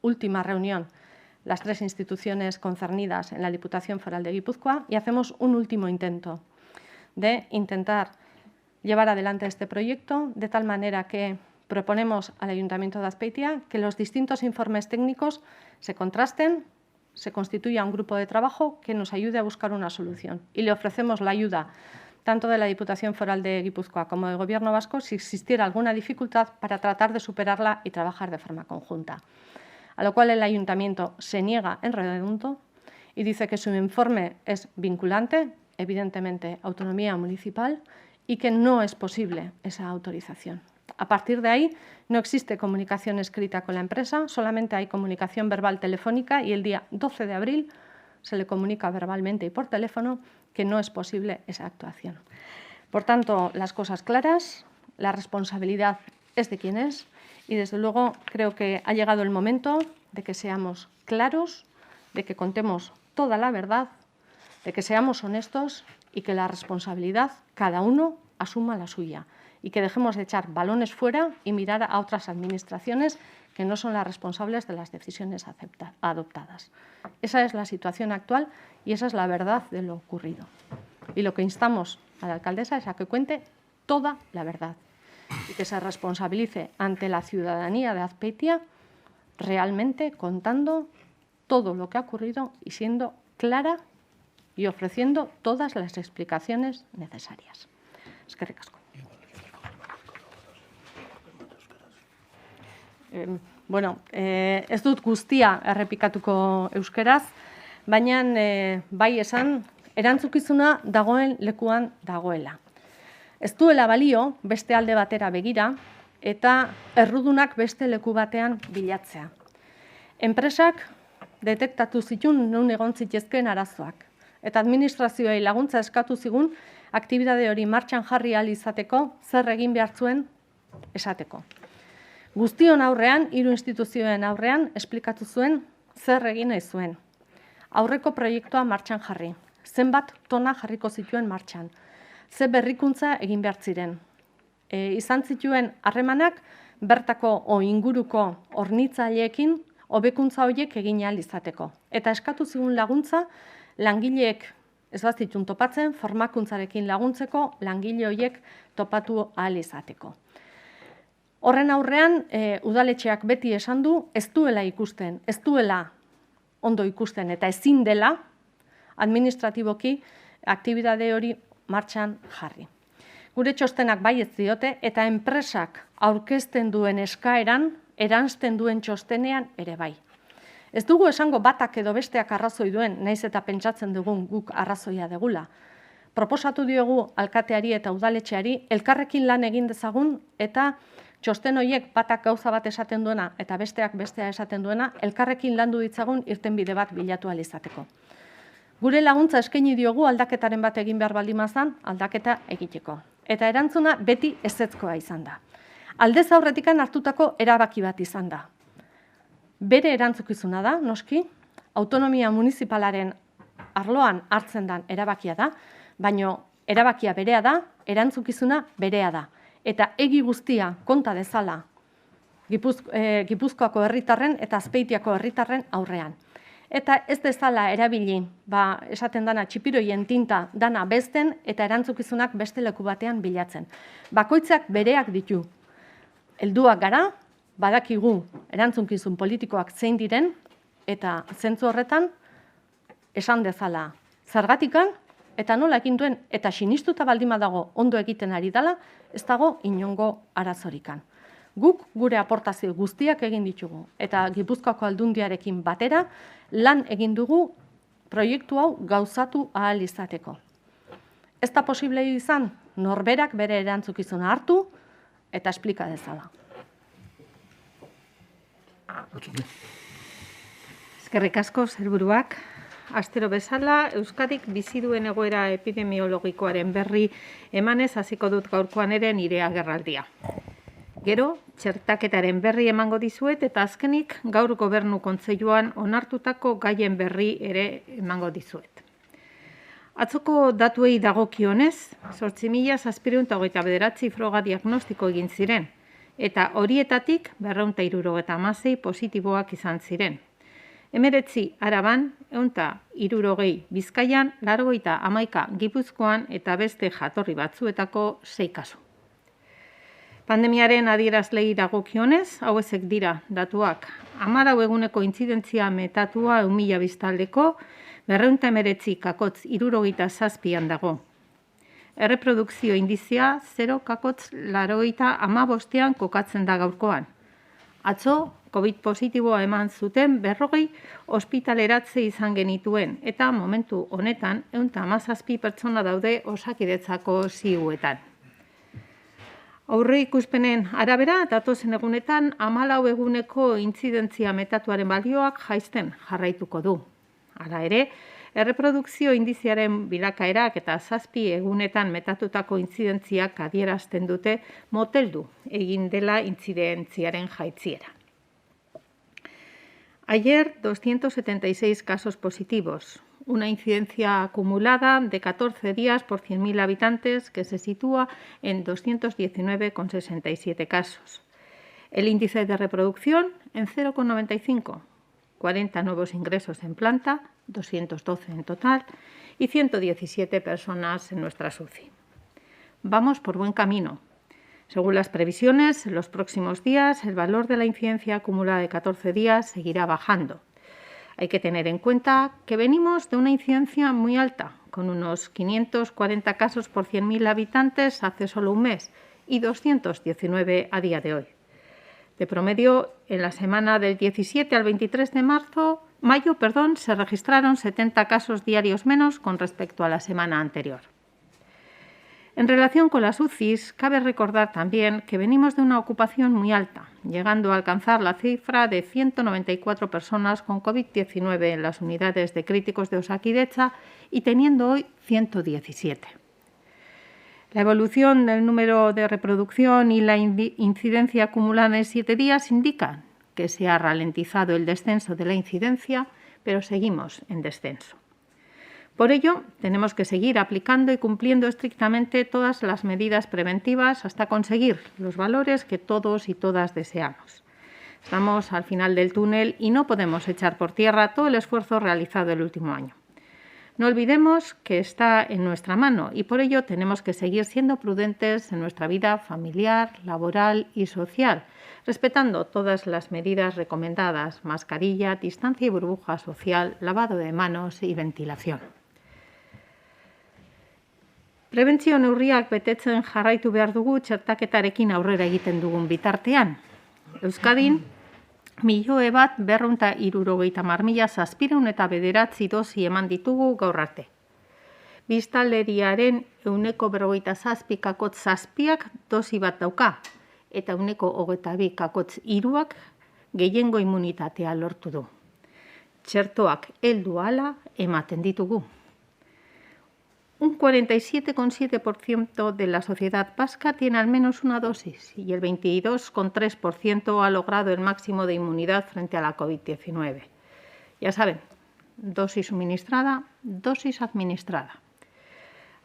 última reunión, las tres instituciones concernidas en la Diputación Foral de Guipúzcoa, y hacemos un último intento de intentar llevar adelante este proyecto de tal manera que proponemos al Ayuntamiento de Azpeitia que los distintos informes técnicos se contrasten, se constituya un grupo de trabajo que nos ayude a buscar una solución. Y le ofrecemos la ayuda tanto de la Diputación Foral de Guipúzcoa como del Gobierno vasco si existiera alguna dificultad para tratar de superarla y trabajar de forma conjunta. A lo cual el Ayuntamiento se niega en redondo y dice que su informe es vinculante, evidentemente autonomía municipal, y que no es posible esa autorización. A partir de ahí no existe comunicación escrita con la empresa, solamente hay comunicación verbal telefónica, y el día 12 de abril se le comunica verbalmente y por teléfono que no es posible esa actuación. Por tanto, las cosas claras, la responsabilidad es de quien es, y desde luego creo que ha llegado el momento de que seamos claros, de que contemos toda la verdad, de que seamos honestos y que la responsabilidad cada uno asuma la suya, y que dejemos de echar balones fuera y mirar a otras administraciones que no son las responsables de las decisiones adoptadas. Esa es la situación actual y esa es la verdad de lo ocurrido. Y lo que instamos a la alcaldesa es a que cuente toda la verdad y que se responsabilice ante la ciudadanía de Azpeitia, realmente contando todo lo que ha ocurrido y siendo clara y ofreciendo todas las explicaciones necesarias. Eskerrik asko. Bueno, ez dut guztia errepikatuko euskeraz, baina bai esan erantzukizuna dagoen lekuan dagoela. Ez duela balio beste alde batera begira eta errudunak beste leku batean bilatzea. Enpresak detektatu zituen non egon zitezkeen arazoak. Eta administrazioei laguntza eskatu zigun aktibitate hori martxan jarri ahal izateko zer egin behar zuen esateko. Guztion aurrean, 3 instituzioen aurrean, esplikatu zuen zer egin nahi zuen. Aurreko proiektua martxan jarri. Zenbat tona jarriko zituen martxan. Ze berrikuntza egin behar ziren. Izan zituen harremanak bertako inguruko hornitzaileekin hobekuntza horiek egin ahal izateko. Eta eskatu zigun laguntza langileek ez bazitun topatzen, formakuntzarekin laguntzeko langile horiek topatu ahal izateko. Horren aurrean, udaletxeak beti esan du, ez duela ikusten, ez duela ondo ikusten eta ezin dela administratiboki aktibitate hori martxan jarri. Gure txostenak bai ez diote eta enpresak aurkezten duen eskaeran, eransten duen txostenean ere bai. Ez dugu esango batak edo besteak arrazoi duen, naiz eta pentsatzen dugun guk arrazoia degula. Proposatu diogu alkateari eta udaletxeari elkarrekin lan egin dezagun eta txosten horiek batak gauza bat esaten duena eta besteak bestea esaten duena, elkarrekin landu ditzagun irtenbide bat bilatu ahal izateko. Gure laguntza eskaini diogu aldaketaren bat egin behar baldin bazan, aldaketa egiteko. Eta erantzuna beti ezetzkoa izan da. Aldez aurretikan hartutako erabaki bat izan da. Bere erantzukizuna da, noski, autonomia municipalaren arloan hartzen den erabakia da, baina erabakia berea da, erantzukizuna berea da. Eta egi guztia konta dezala Gipuzkoako herritarren eta Azpeitiako herritarren aurrean. Eta ez dezala erabili, esaten dana txipiroien tinta dana besten eta erantzukizunak beste leku batean bilatzen. Bakoitzak bereak ditu. Helduak gara, badakigu erantzukizun politikoak zein diren eta zentzu horretan esan dezala zergatikan eta nola egin duen eta sinistuta baldin badago ondo egiten ari dela, ez dago inongo arazorikan. Guk gure aportazio guztiak egin ditugu eta Gipuzkoako Aldundiarekin batera lan egin dugu proiektu hau gauzatu ahal izateko. Ez da posible izan norberak bere erantzukizuna hartu eta esplika dezala. Eskerrik asko, sailburuak. Astero bezala, Euskadik bizi duen egoera epidemiologikoaren berri emanez hasiko dut gaurkoan ere nire agerraldia. Gero, txertaketaren berri emango dizuet eta azkenik gaur Gobernu Kontseiluan onartutako gaien berri ere emango dizuet. Atzoko datuei dagokionez, 8.729 froga diagnostiko egin ziren, eta horietatik 276 positiboak izan ziren. 19 Araban, 160 Bizkaian, 91 Gipuzkoan eta beste jatorri batzuetako 6 kasu. Pandemiaren adierazlei dagokionez, hauezek dira datuak. 14 eguneko intzidentzia metatua 1.000 biztaldeko, 219,67 dago. Erreprodukzio indizia 0,85 kokatzen da gaurkoan. Atzo, COVID positiboa eman zuten 40 ospitaleratze izan genituen eta momentu honetan 117 pertsona daude Osakidetzako ziuetan. Aurre ikuspenen arabera, datozen egunetan 14 eguneko intzidentzia metatuaren balioak jaisten jarraituko du. Hala ere, erreprodukzio indiziaren bilakaerak eta 7 egunetan metatutako intzidentziak adierazten dute moteldu egin dela intzidentziaren jaitziera. Ayer, 276 casos positivos, una incidencia acumulada de 14 días por 100.000 habitantes que se sitúa en 219,67 casos. El índice de reproducción en 0,95, 40 nuevos ingresos en planta, 212 en total y 117 personas en nuestra UCI. Vamos por buen camino. Según las previsiones, en los próximos días el valor de la incidencia acumulada de 14 días seguirá bajando. Hay que tener en cuenta que venimos de una incidencia muy alta, con unos 540 casos por 100.000 habitantes hace solo un mes y 219 a día de hoy. De promedio, en la semana del 17 al 23 de mayo, se registraron 70 casos diarios menos con respecto a la semana anterior. En relación con las UCIs, cabe recordar también que venimos de una ocupación muy alta, llegando a alcanzar la cifra de 194 personas con COVID-19 en las unidades de críticos de Osakidetza y teniendo hoy 117. La evolución del número de reproducción y la incidencia acumulada en 7 días indican que se ha ralentizado el descenso de la incidencia, pero seguimos en descenso. Por ello, tenemos que seguir aplicando y cumpliendo estrictamente todas las medidas preventivas hasta conseguir los valores que todos y todas deseamos. Estamos al final del túnel y no podemos echar por tierra todo el esfuerzo realizado el último año. No olvidemos que está en nuestra mano y por ello tenemos que seguir siendo prudentes en nuestra vida familiar, laboral y social, respetando todas las medidas recomendadas: mascarilla, distancia y burbuja social, lavado de manos y ventilación. Prebentzio neurriak betetzen jarraitu behar dugu txertaketarekin aurrera egiten dugun bitartean. Euskadin, 1.170.709 dosi eman ditugu gaur arte. Biztanleriaren 47,7%ak dosi bat dauka, eta 22,3%ak gehiengo immunitatea lortu du. Txertoak heldu ahala ematen ditugu. Un 47,7% de la sociedad vasca tiene al menos una dosis y el 22,3% ha logrado el máximo de inmunidad frente a la COVID-19. Ya saben, dosis suministrada, dosis administrada.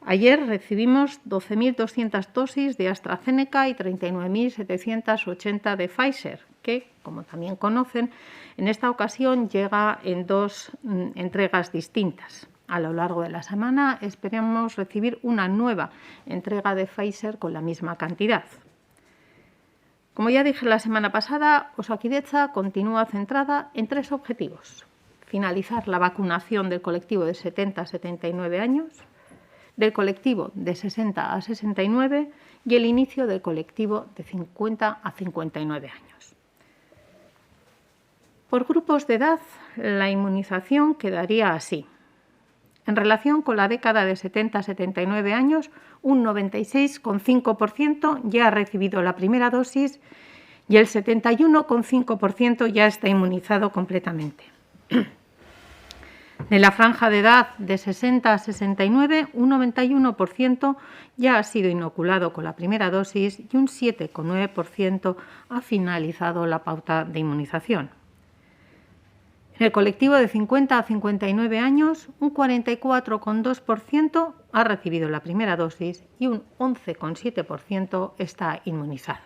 Ayer recibimos 12.200 dosis de AstraZeneca y 39.780 de Pfizer, que, como también conocen, en esta ocasión llega en 2 entregas distintas. A lo largo de la semana esperemos recibir una nueva entrega de Pfizer con la misma cantidad. Como ya dije la semana pasada, Osakidetza continúa centrada en 3 objetivos: finalizar la vacunación del colectivo de 70 a 79 años, del colectivo de 60 a 69 y el inicio del colectivo de 50 a 59 años. Por grupos de edad, la inmunización quedaría así. En relación con la década de 70 a 79 años, un 96,5% ya ha recibido la primera dosis y el 71,5% ya está inmunizado completamente. De la franja de edad de 60 a 69, un 91% ya ha sido inoculado con la primera dosis y un 7,9% ha finalizado la pauta de inmunización. En el colectivo de 50 a 59 años, un 44,2% ha recibido la primera dosis y un 11,7% está inmunizado.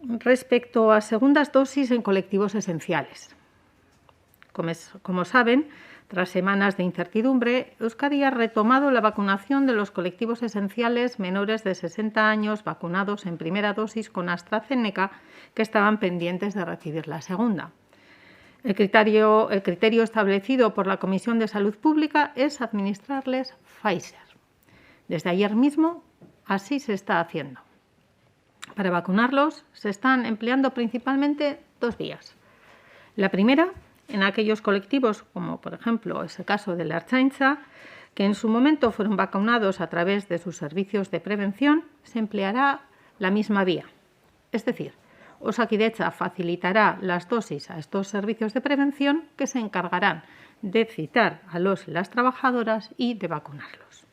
Respecto a segundas dosis en colectivos esenciales. Como saben, tras semanas de incertidumbre, Euskadi ha retomado la vacunación de los colectivos esenciales menores de 60 años vacunados en primera dosis con AstraZeneca que estaban pendientes de recibir la segunda. El criterio establecido por la Comisión de Salud Pública es administrarles Pfizer. Desde ayer mismo, así se está haciendo. Para vacunarlos se están empleando principalmente 2 vías. La primera, en aquellos colectivos, como por ejemplo es el caso de la Ertzaintza, que en su momento fueron vacunados a través de sus servicios de prevención, se empleará la misma vía. Es decir, Osakidetza facilitará las dosis a estos servicios de prevención que se encargarán de citar a los y las trabajadoras y de vacunarlos.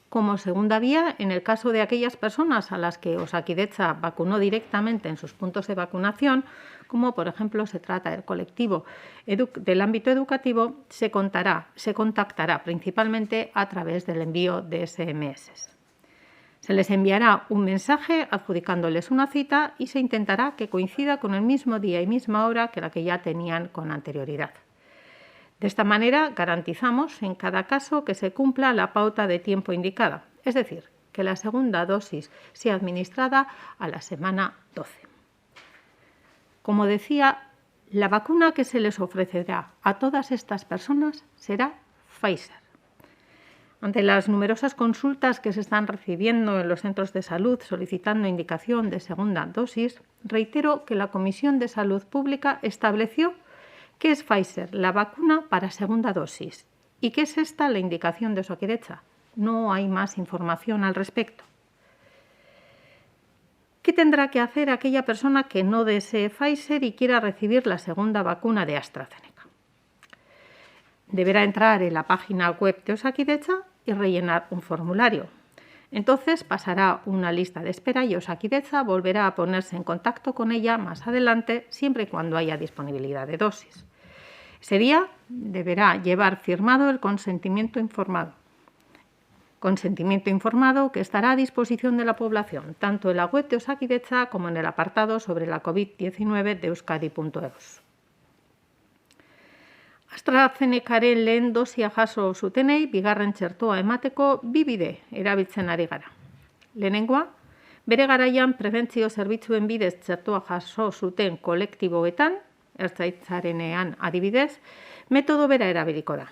Como segunda vía, en el caso de aquellas personas a las que Osakidetza vacunó directamente en sus puntos de vacunación, como por ejemplo se trata del colectivo del ámbito educativo, se contactará principalmente a través del envío de SMS. Se les enviará un mensaje adjudicándoles una cita y se intentará que coincida con el mismo día y misma hora que la que ya tenían con anterioridad. De esta manera garantizamos en cada caso que se cumpla la pauta de tiempo indicada, es decir, que la segunda dosis sea administrada a la semana 12. Como decía, la vacuna que se les ofrecerá a todas estas personas será Pfizer. Ante las numerosas consultas que se están recibiendo en los centros de salud solicitando indicación de segunda dosis, reitero que la Comisión de Salud Pública estableció que es Pfizer la vacuna para segunda dosis y que es esta la indicación de Osakidetza. No hay más información al respecto. ¿Qué tendrá que hacer aquella persona que no desee Pfizer y quiera recibir la segunda vacuna de AstraZeneca? Deberá entrar en la página web de Osakidetza y rellenar un formulario. Entonces pasará una lista de espera y Osakidetza volverá a ponerse en contacto con ella más adelante, siempre y cuando haya disponibilidad de dosis. Ese día deberá llevar firmado el consentimiento informado. Consentimiento informado que estará a disposición de la población, tanto en la web de Osakidetza como en el apartado sobre la COVID-19 de euskadi.eus. AstraZenecaren lehen dosia jaso zutenei bigarren txertoa emateko bi bide erabiltzen ari gara. Lehenengoa, bere garaian prebentzio zerbitzuen bidez txertoa jaso zuten kolektiboetan, Ertzaintzarenean adibidez, metodo bera erabiliko da.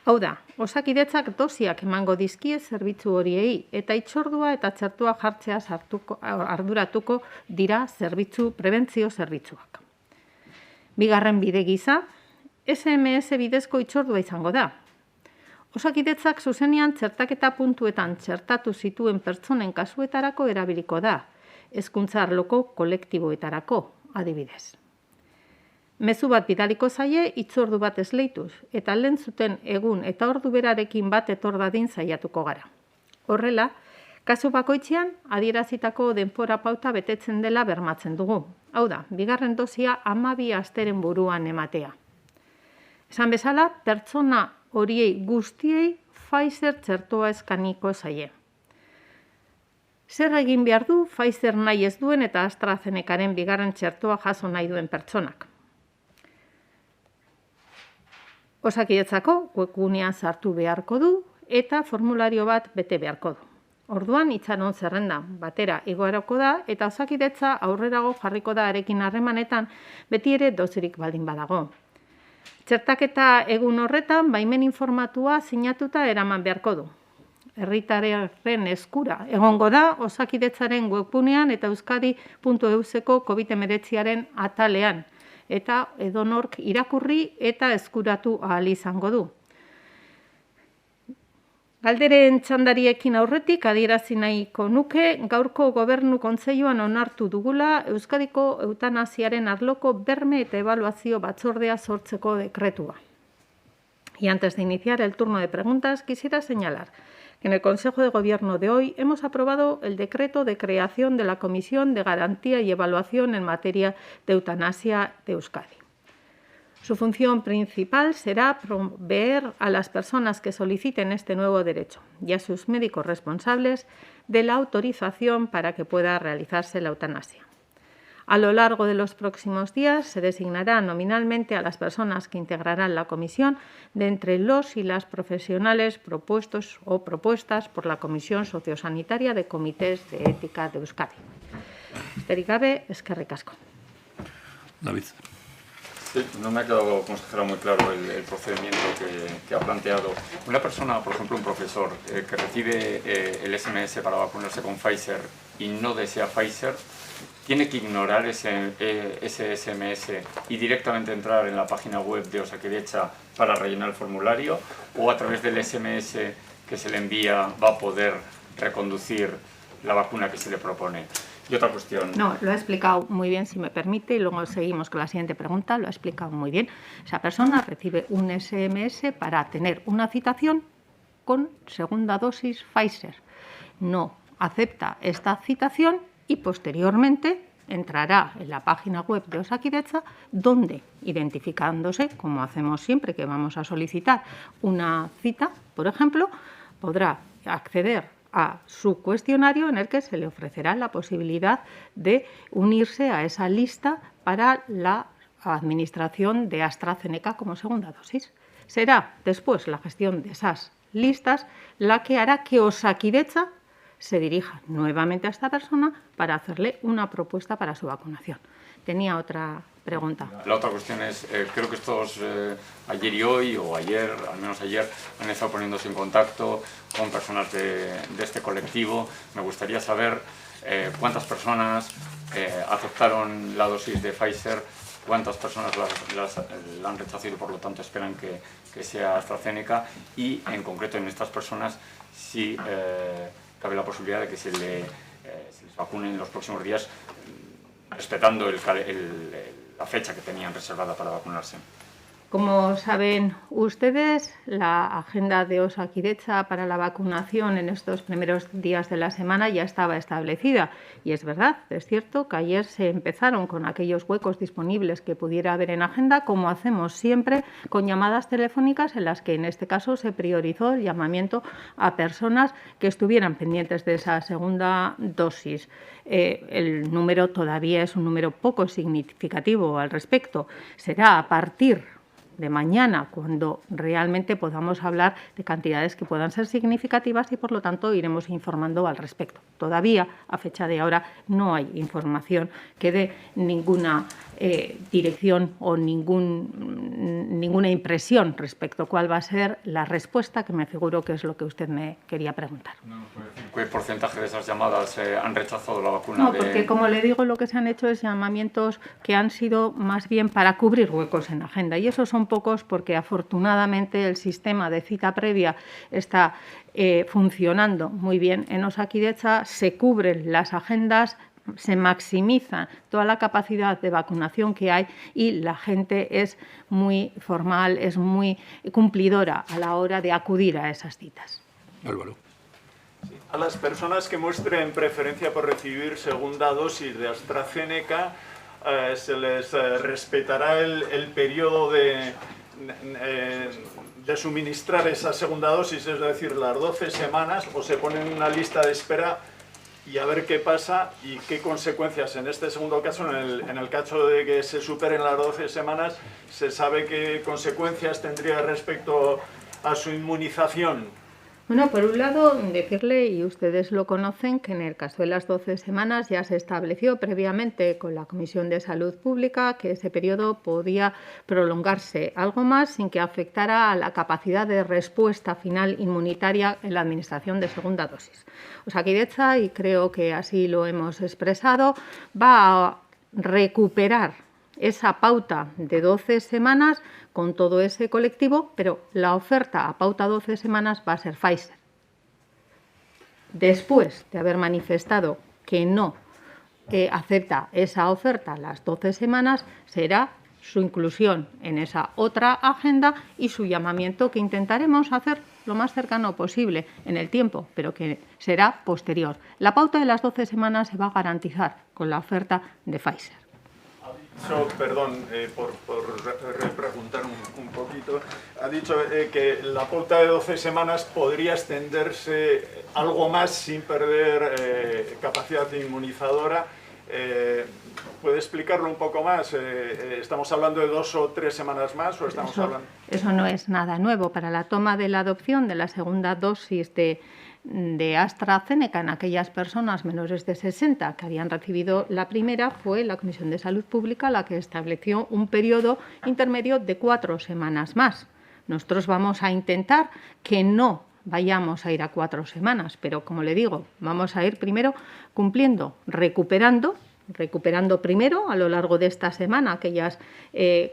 Hau da, Osakidetzak dosiak emango dizkie zerbitzu horiei eta itzordua eta txertoa jartzeaz arduratuko dira prebentzio zerbitzuak. Bigarren bide gisa, SMS bidezko itzordua izango da. Osakidetzak zuzenean txertaketa puntuetan txertatu zituen pertsonen kasuetarako erabiliko da, hezkuntza arloko kolektiboetarako adibidez. Mezu bat bidaliko zaie itzordu bat esleituz eta lehen zuten egun eta ordu berarekin bat etor dadin saiatuko gara. Horrela, kasu bakoitzean adierazitako denbora pauta betetzen dela bermatzen dugu. Hau da, bigarren dosia 12 asteren buruan ematea. Esan bezala, pertsona horiei guztiei Pfizer txertoa eskaniko zaie. Zer egin behar du Pfizer nahi ez duen eta AstraZenecaren bigarren txertoa jaso nahi duen pertsonak? Osakidetzako webgunean sartu beharko du eta formulario bat bete beharko du. Orduan, itxaron zerrenda batera igoaroko da eta Osakidetza aurrerago jarriko da harekin harremanetan beti ere dosirik baldin badago. Txertaketa egun horretan baimen informatua sinatuta eraman beharko du. Herritarren eskura egongo da Osakidetzaren webgunean eta euskadi.euseko COVID-19 atalean eta edonork irakurri eta eskuratu ahal izango du. Galderen txandariekin aurretik adierazi nahiko nuke gaurko Gobernu Kontseiluan onartu dugula Euskadiko eutanasiaren arloko berme eta ebaluazio batzordea sortzeko dekretua. Y antes de iniciar el turno de preguntas, quisiera señalar que en el Consejo de Gobierno de hoy hemos aprobado el decreto de creación de la Comisión de Garantía y Evaluación en materia de eutanasia de Euskadi. Su función principal será proveer a las personas que soliciten este nuevo derecho y a sus médicos responsables de la autorización para que pueda realizarse la eutanasia. A lo largo de los próximos días se designará nominalmente a las personas que integrarán la comisión de entre los y las profesionales propuestos o propuestas por la Comisión Sociosanitaria de Comités de Ética de Euskadi. Besterik gabe, eskerrik asko. David. Sí, no me ha quedado, consejera, muy claro el procedimiento que ha planteado. Una persona, por ejemplo, un profesor, que recibe el SMS para vacunarse con Pfizer y no desea Pfizer, ¿tiene que ignorar ese SMS y directamente entrar en la página web de Osakidetza para rellenar el formulario? ¿O a través del SMS que se le envía va a poder reconducir la vacuna que se le propone? Y otra cuestión. No, lo ha explicado muy bien, si me permite, y luego seguimos con la siguiente pregunta. Lo ha explicado muy bien. Esa persona recibe un SMS para tener una citación con segunda dosis Pfizer. No acepta esta citación y posteriormente entrará en la página web de Osakidetza, donde, identificándose, como hacemos siempre que vamos a solicitar una cita, por ejemplo, podrá acceder a su cuestionario en el que se le ofrecerá la posibilidad de unirse a esa lista para la administración de AstraZeneca como segunda dosis. Será después la gestión de esas listas la que hará que Osakidetza se dirija nuevamente a esta persona para hacerle una propuesta para su vacunación. Tenía otra pregunta. La otra cuestión es, creo que estos ayer y hoy, o ayer, al menos ayer, han estado poniéndose en contacto con personas de este colectivo. Me gustaría saber cuántas personas aceptaron la dosis de Pfizer cuántas personas la han rechazado y por lo tanto esperan que sea AstraZeneca, y en concreto en estas personas si cabe la posibilidad de que se les vacune en los próximos días, respetando la fecha que tenían reservada para vacunarse. Como saben ustedes, la agenda de Osakidetza para la vacunación en estos primeros días de la semana ya estaba establecida. Y es verdad, es cierto que ayer se empezaron con aquellos huecos disponibles que pudiera haber en agenda, como hacemos siempre con llamadas telefónicas en las que en este caso se priorizó el llamamiento a personas que estuvieran pendientes de esa segunda dosis. El número todavía es un número poco significativo al respecto. Será a partir de mañana cuando realmente podamos hablar de cantidades que puedan ser significativas y, por lo tanto, iremos informando al respecto. Todavía, a fecha de ahora, no hay información que dé ninguna dirección o ninguna impresión respecto a cuál va a ser la respuesta, que me figuro que es lo que usted me quería preguntar. ¿Qué porcentaje de esas llamadas han rechazado la vacuna? No, porque como le digo, lo que se han hecho es llamamientos que han sido más bien para cubrir huecos en la agenda, y esos son pocos porque afortunadamente el sistema de cita previa está funcionando muy bien en Osakidetza, se cubren las agendas, se maximiza toda la capacidad de vacunación que hay y la gente es muy formal, es muy cumplidora a la hora de acudir a esas citas. Álvaro. A las personas que muestren preferencia por recibir segunda dosis de AstraZeneca se les respetará el periodo de suministrar esa segunda dosis, es decir, las 12 semanas, o se ponen en una lista de espera y a ver qué pasa y qué consecuencias. En este segundo caso, en el caso de que se superen las 12 semanas, ¿se sabe qué consecuencias tendría respecto a su inmunización? Bueno, por un lado, decirle, y ustedes lo conocen, que en el caso de las 12 semanas ya se estableció previamente con la Comisión de Salud Pública que ese periodo podía prolongarse algo más sin que afectara a la capacidad de respuesta final inmunitaria en la administración de segunda dosis. Osakidetza, y creo que así lo hemos expresado, va a recuperar esa pauta de 12 semanas con todo ese colectivo, pero la oferta a pauta 12 semanas va a ser Pfizer. Después de haber manifestado que no acepta esa oferta las 12 semanas, será su inclusión en esa otra agenda y su llamamiento, que intentaremos hacer lo más cercano posible en el tiempo, pero que será posterior. La pauta de las 12 semanas se va a garantizar con la oferta de Pfizer. Perdón, por repreguntar un poquito, ha dicho que la pauta de 12 semanas podría extenderse algo más sin perder capacidad inmunizadora. ¿Puede explicarlo un poco más? ¿Estamos hablando de 2 o 3 semanas más o estamos hablando...? Eso no es nada nuevo. Para la toma de la adopción de la segunda dosis de AstraZeneca en aquellas personas menores de 60 que habían recibido la primera, fue la Comisión de Salud Pública la que estableció un periodo intermedio de 4 semanas más. Nosotros vamos a intentar que no vayamos a ir a 4 semanas, pero como le digo, vamos a ir primero cumpliendo, recuperando primero a lo largo de esta semana aquellos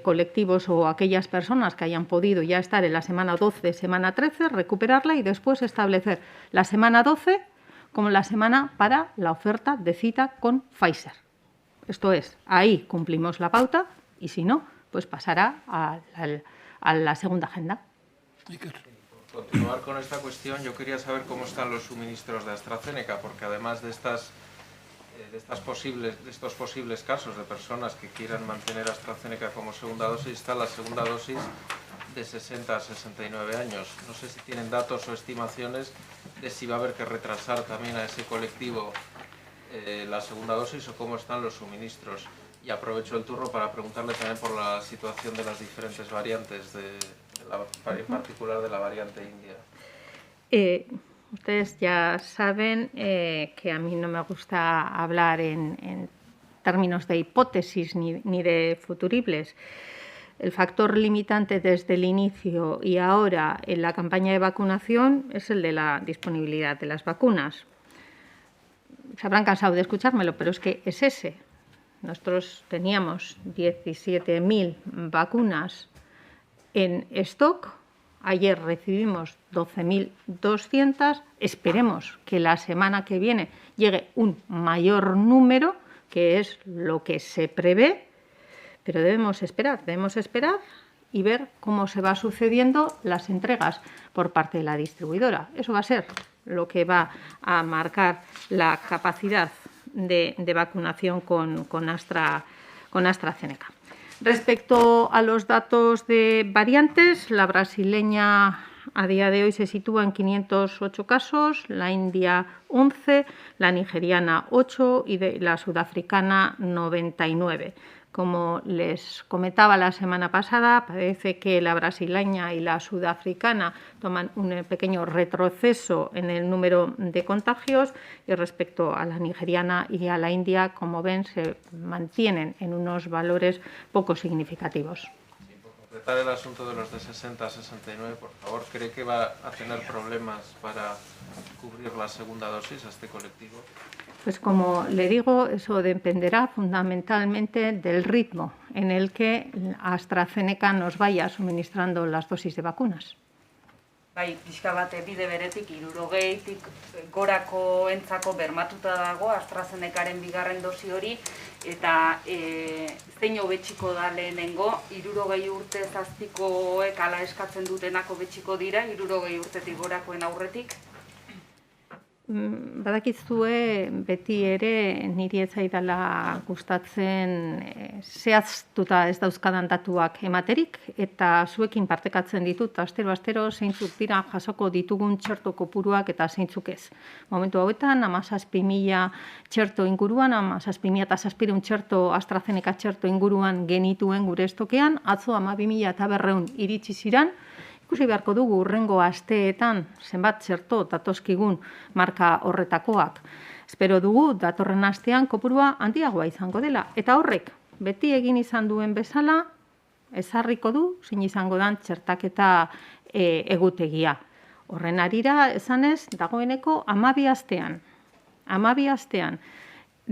colectivos o aquellas personas que hayan podido ya estar en la semana 12, semana 13, recuperarla y después establecer la semana 12 como la semana para la oferta de cita con Pfizer. Esto es, ahí cumplimos la pauta y si no, pues pasará a la segunda agenda. Por continuar con esta cuestión, yo quería saber cómo están los suministros de AstraZeneca, porque además de estos posibles casos de personas que quieran mantener AstraZeneca como segunda dosis, está la segunda dosis de 60 a 69 años. No sé si tienen datos o estimaciones de si va a haber que retrasar también a ese colectivo la segunda dosis o cómo están los suministros. Y aprovecho el turno para preguntarle también por la situación de las diferentes variantes, en particular de la variante india. Ustedes ya saben que a mí no me gusta hablar en términos de hipótesis ni de futuribles. El factor limitante desde el inicio y ahora en la campaña de vacunación es el de la disponibilidad de las vacunas. Se habrán cansado de escuchármelo, pero es que es ese. nosotros teníamos 17.000 vacunas en stock. Ayer recibimos 12.200. Esperemos que la semana que viene llegue un mayor número, que es lo que se prevé, pero debemos esperar y ver cómo se va sucediendo las entregas por parte de la distribuidora. Eso va a ser lo que va a marcar la capacidad de vacunación con AstraZeneca. Respecto a los datos de variantes, la brasileña a día de hoy se sitúa en 508 casos, la india 11, la nigeriana 8 y la sudafricana 99. Como les comentaba la semana pasada, parece que la brasileña y la sudafricana toman un pequeño retroceso en el número de contagios y respecto a la nigeriana y a la india, como ven, se mantienen en unos valores poco significativos. Sí, por completar el asunto de los de 60 a 69, por favor, ¿cree que va a tener problemas para cubrir la segunda dosis a este colectivo? Pues como le digo, eso dependerá fundamentalmente del ritmo en el que AstraZeneca nos vaya suministrando las dosis de vacunas. Bai, pixka bat bide beretik 60tik gorako entzako bermatuta dago AstraZenecaren bigarren dosi hori eta zein hobetsiko da lehenengo 60 urte zazpikoek hala eskatzen dutenak hobetsiko dira 60 urtetik gorakoen aurretik. Badakizue beti ere niri ez zaidala gustatzen zehaztuta ez dauzkadan datuak ematerik eta zuekin partekatzen ditut astero zeintzuk dira jasoko ditugun txerto kopuruak eta zeintzuk ez. Momentu hauetan 17.000 txerto inguruan, 17.700 txerto AstraZeneca txerto inguruan genituen gure estokean, atzo 12.500 iritsi ziren. Ikusi beharko dugu hurrengo asteetan zenbat txerto datozkigun marka horretakoak. Espero dugu datorren astean kopurua handiagoa izango dela. Eta horrek beti egin izan duen bezala ezarriko du zein izango dan txertaketa egutegia. Horren harira esanez dagoeneko 12 astean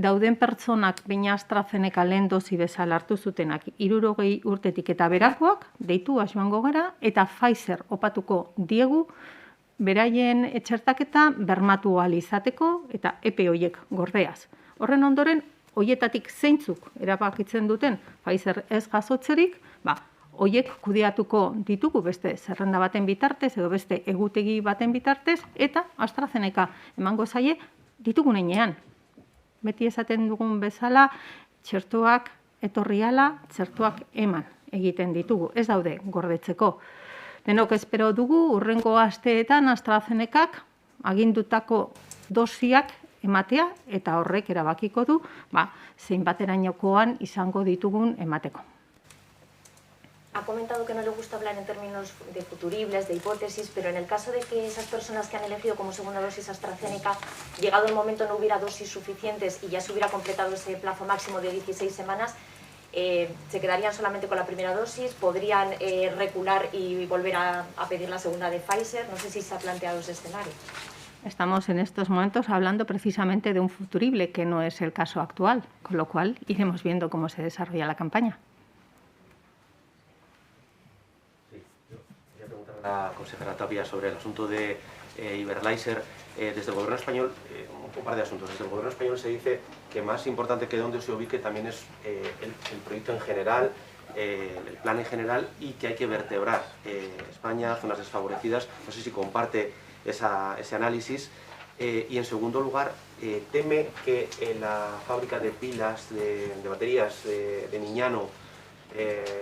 dauden pertsonak baina AstraZeneca lehen dosi bezala hartu zutenak 60 urtetik eta berakoak deitu joango gara eta Pfizer opatuko diegu beraien txertaketa bermatu ahal izateko eta epe horiek gordeaz. Horren ondoren, horietatik zeintzuk erabakitzen duten Pfizer ez jasotzerik, horiek kudeatuko ditugu beste zerrenda baten bitartez edo beste egutegi baten bitartez eta AstraZeneca emango zaie ditugun heinean. Beti esaten dugun bezala, txertoak etorriala, txertoak eman egiten ditugu. Ez daude gordetzeko. Denok espero dugu, hurrengo asteetan AstraZenecak agindutako dosiak ematea eta horrek erabakiko du, zein baterainokoan izango ditugun emateko. Ha comentado que no le gusta hablar en términos de futuribles, de hipótesis, pero en el caso de que esas personas que han elegido como segunda dosis AstraZeneca, llegado el momento no hubiera dosis suficientes y ya se hubiera completado ese plazo máximo de 16 semanas, ¿se quedarían solamente con la primera dosis? ¿Podrían recular y volver a pedir la segunda de Pfizer? No sé si se ha planteado ese escenario. Estamos en estos momentos hablando precisamente de un futurible, que no es el caso actual, con lo cual iremos viendo cómo se desarrolla la campaña. La consejera Tapia sobre el asunto de Iberlaiser. Desde el Gobierno español, un par de asuntos. Desde el Gobierno español se dice que más importante que dónde se ubique también es el proyecto en general, el plan en general, y que hay que vertebrar España, zonas desfavorecidas. No sé si comparte ese análisis. Y en segundo lugar, teme que la fábrica de pilas, de baterías de Miñano,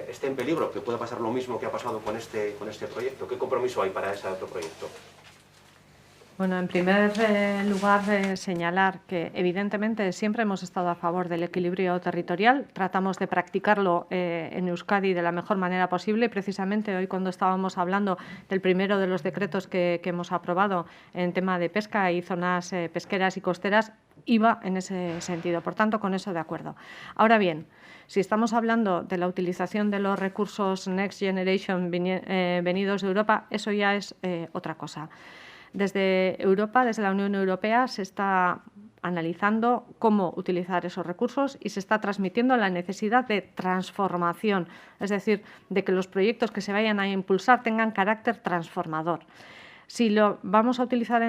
esté en peligro, que pueda pasar lo mismo que ha pasado con este proyecto. ¿Qué compromiso hay para ese otro proyecto? Bueno, en primer lugar, señalar que evidentemente siempre hemos estado a favor del equilibrio territorial. Tratamos de practicarlo en Euskadi de la mejor manera posible. Precisamente hoy, cuando estábamos hablando del primero de los decretos que hemos aprobado en tema de pesca y zonas pesqueras y costeras, iba en ese sentido. Por tanto, con eso de acuerdo. Ahora bien, si estamos hablando de la utilización de los recursos Next Generation venidos de Europa, eso ya es otra cosa. Desde Europa, desde la Unión Europea, se está analizando cómo utilizar esos recursos y se está transmitiendo la necesidad de transformación, es decir, de que los proyectos que se vayan a impulsar tengan carácter transformador. Si vamos a utilizar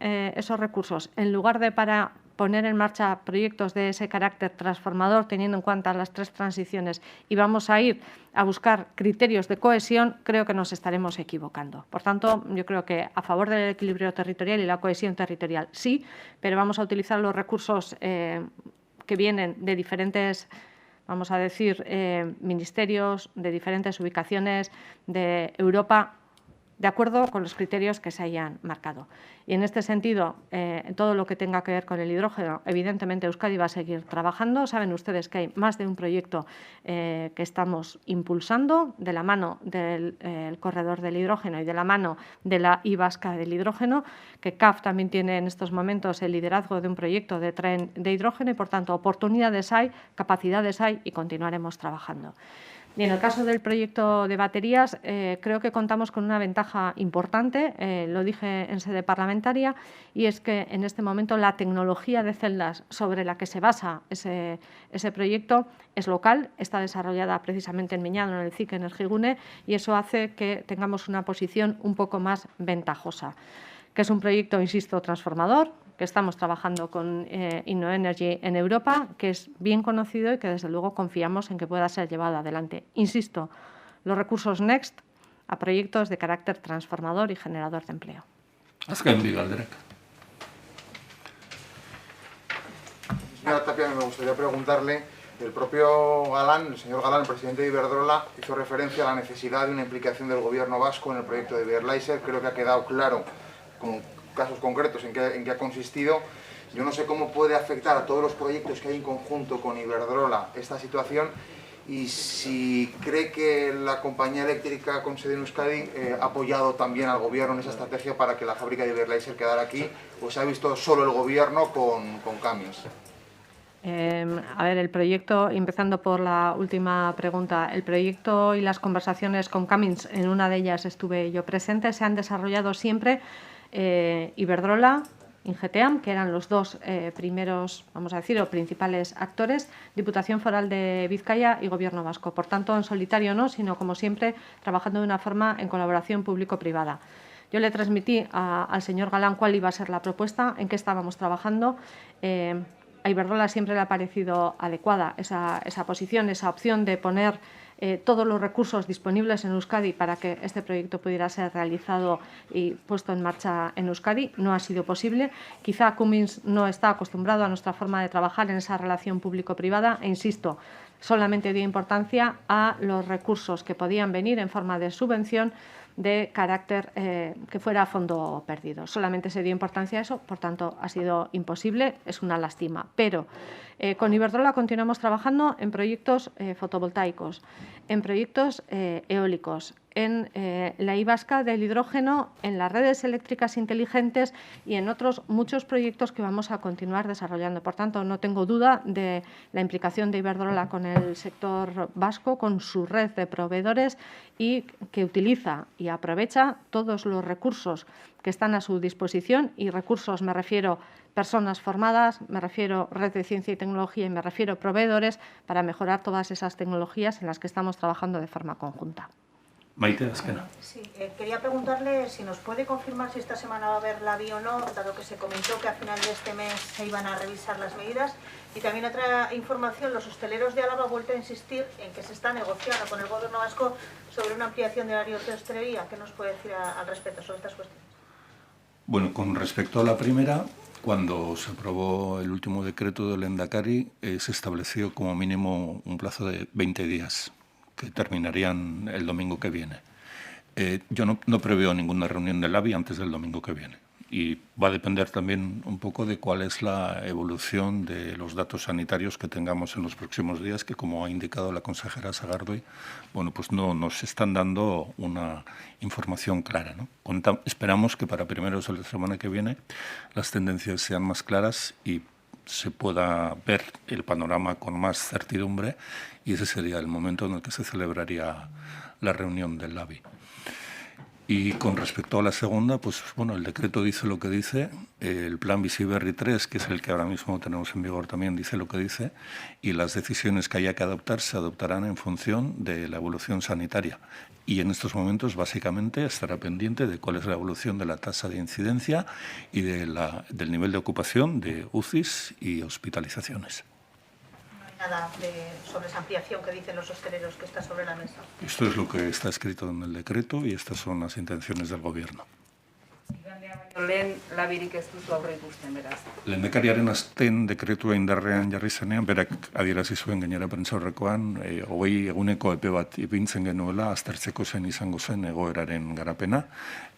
esos recursos en lugar de para poner en marcha proyectos de ese carácter transformador, teniendo en cuenta las 3 transiciones, y vamos a ir a buscar criterios de cohesión, creo que nos estaremos equivocando. Por tanto, yo creo que a favor del equilibrio territorial y la cohesión territorial sí, pero vamos a utilizar los recursos que vienen de diferentes, vamos a decir, ministerios, de diferentes ubicaciones de Europa, de acuerdo con los criterios que se hayan marcado. Y en este sentido, en todo lo que tenga que ver con el hidrógeno, evidentemente Euskadi va a seguir trabajando. Saben ustedes que hay más de un proyecto que estamos impulsando de la mano del corredor del hidrógeno y de la mano de la I vasca del hidrógeno, que CAF también tiene en estos momentos el liderazgo de un proyecto de tren de hidrógeno y, por tanto, oportunidades hay, capacidades hay y continuaremos trabajando. Y en el caso del proyecto de baterías, creo que contamos con una ventaja importante, lo dije en sede parlamentaria, y es que en este momento la tecnología de celdas sobre la que se basa ese proyecto es local, está desarrollada precisamente en Miñano, en el CIC Energigune, y eso hace que tengamos una posición un poco más ventajosa, que es un proyecto, insisto, transformador, que estamos trabajando con InnoEnergy en Europa, que es bien conocido y que desde luego confiamos en que pueda ser llevado adelante. Insisto, los recursos Next a proyectos de carácter transformador y generador de empleo. Azken bi galderak. Señora Tapia, me gustaría preguntarle, el propio Galán, el señor Galán, el presidente de Iberdrola, hizo referencia a la necesidad de una implicación del gobierno vasco en el proyecto de Iberlaiser. Creo que ha quedado claro con casos concretos en qué ha consistido. Yo no sé cómo puede afectar a todos los proyectos que hay en conjunto con Iberdrola esta situación y si cree que la compañía eléctrica con sede en Euskadi ha apoyado también al gobierno en esa estrategia para que la fábrica de Iberlaiser quedara aquí, o se ha visto solo el gobierno con cambios. A ver, el proyecto, empezando por la última pregunta, el proyecto y las conversaciones con Cummins, en una de ellas estuve yo presente, se han desarrollado siempre Iberdrola, Ingeteam, que eran los 2 primeros, vamos a decir, o principales actores, Diputación Foral de Vizcaya y Gobierno Vasco. Por tanto, en solitario no, sino como siempre, trabajando de una forma en colaboración público-privada. Yo le transmití al señor Galán cuál iba a ser la propuesta, en qué estábamos trabajando. A Iberdrola siempre le ha parecido adecuada esa posición, esa opción de poner todos los recursos disponibles en Euskadi para que este proyecto pudiera ser realizado y puesto en marcha en Euskadi. No ha sido posible. Quizá Cummins no está acostumbrado a nuestra forma de trabajar en esa relación público-privada e, insisto, solamente dio importancia a los recursos que podían venir en forma de subvención de carácter que fuera a fondo perdido. Solamente se dio importancia a eso, por tanto, ha sido imposible, es una lástima. Pero con Iberdrola continuamos trabajando en proyectos fotovoltaicos, en proyectos eólicos, en la I vasca del hidrógeno, en las redes eléctricas inteligentes y en otros muchos proyectos que vamos a continuar desarrollando. Por tanto, no tengo duda de la implicación de Iberdrola con el sector vasco, con su red de proveedores y que utiliza y aprovecha todos los recursos que están a su disposición, y recursos me refiero personas formadas, me refiero red de ciencia y tecnología y me refiero proveedores para mejorar todas esas tecnologías en las que estamos trabajando de forma conjunta. Maite, azkena. Sí, quería preguntarle si nos puede confirmar si esta semana va a haber la BI o no, dado que se comentó que a final de este mes se iban a revisar las medidas. Y también otra información, los hosteleros de Álava han vuelto a insistir en que se está negociando con el Gobierno vasco sobre una ampliación de horarios de hostelería. ¿Qué nos puede decir al respecto sobre estas cuestiones? Bueno, con respecto a la primera, cuando se aprobó el último decreto del Lehendakari, se estableció como mínimo un plazo de 20 días, que terminarían el domingo que viene. Yo no preveo ninguna reunión del ABI antes del domingo que viene. Y va a depender también un poco de cuál es la evolución de los datos sanitarios que tengamos en los próximos días, que, como ha indicado la consejera Sagardui, bueno, pues no nos están dando una información clara, ¿no? Esperamos que para primeros de la semana que viene las tendencias sean más claras y se pueda ver el panorama con más certidumbre, y ese sería el momento en el que se celebraría la reunión del ABI. Y con respecto a la segunda, pues bueno, el decreto dice lo que dice, el plan Bizi Berri 3, que es el que ahora mismo tenemos en vigor, también dice lo que dice, y las decisiones que haya que adoptar se adoptarán en función de la evolución sanitaria. Y en estos momentos, básicamente, estará pendiente de cuál es la evolución de la tasa de incidencia y del nivel de ocupación de UCIs y hospitalizaciones. Nada sobre esa ampliación que dicen los hosteleros que está sobre la mesa. Esto es lo que está escrito en el decreto y estas son las intenciones del Gobierno. Lehen labirik ez duzu aurre ikusten, beraz. Lehendakariaren azten dekretua indarrean jarri zenean, berak adierazi zuen gainera prentsaurrekoan, 20 eguneko epe bat ipintzen genuela, aztertzeko zen izango zen egoeraren garapena.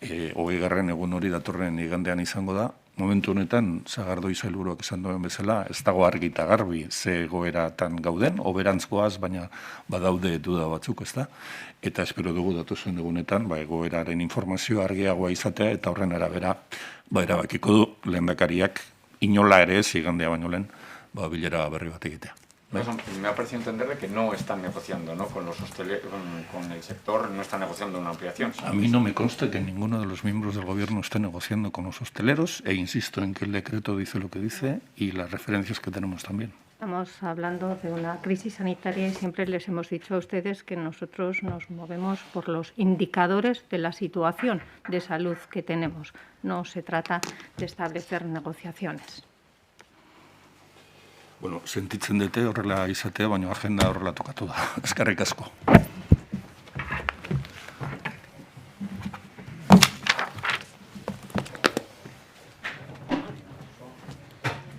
20. egun hori datorren igandean izango da. Momentu honetan, Sagardoi sailburuak esan duen bezala, ez dago argi eta garbi ze egoeratan gauden, hoberantzkoaz, baina badaude duda batzuk, ez da? Eta espero dugu datozen egunetan, egoeraren informazioa argiagoa izatea, eta horren arabera, erabakiko du lehendakariak inola ere ez igandea baino lehen, bilera berri bat egitea. Me ha parecido entenderle que no están negociando, ¿no? Con el sector, no están negociando una ampliación. A mí no me consta que ninguno de los miembros del Gobierno esté negociando con los hosteleros e insisto en que el decreto dice lo que dice y las referencias que tenemos también. Estamos hablando de una crisis sanitaria y siempre les hemos dicho a ustedes que nosotros nos movemos por los indicadores de la situación de salud que tenemos. No se trata de establecer negociaciones. Bueno, sentitzen dute horrela izatea, baina agenda horrela tokatu da. Eskerrik asko.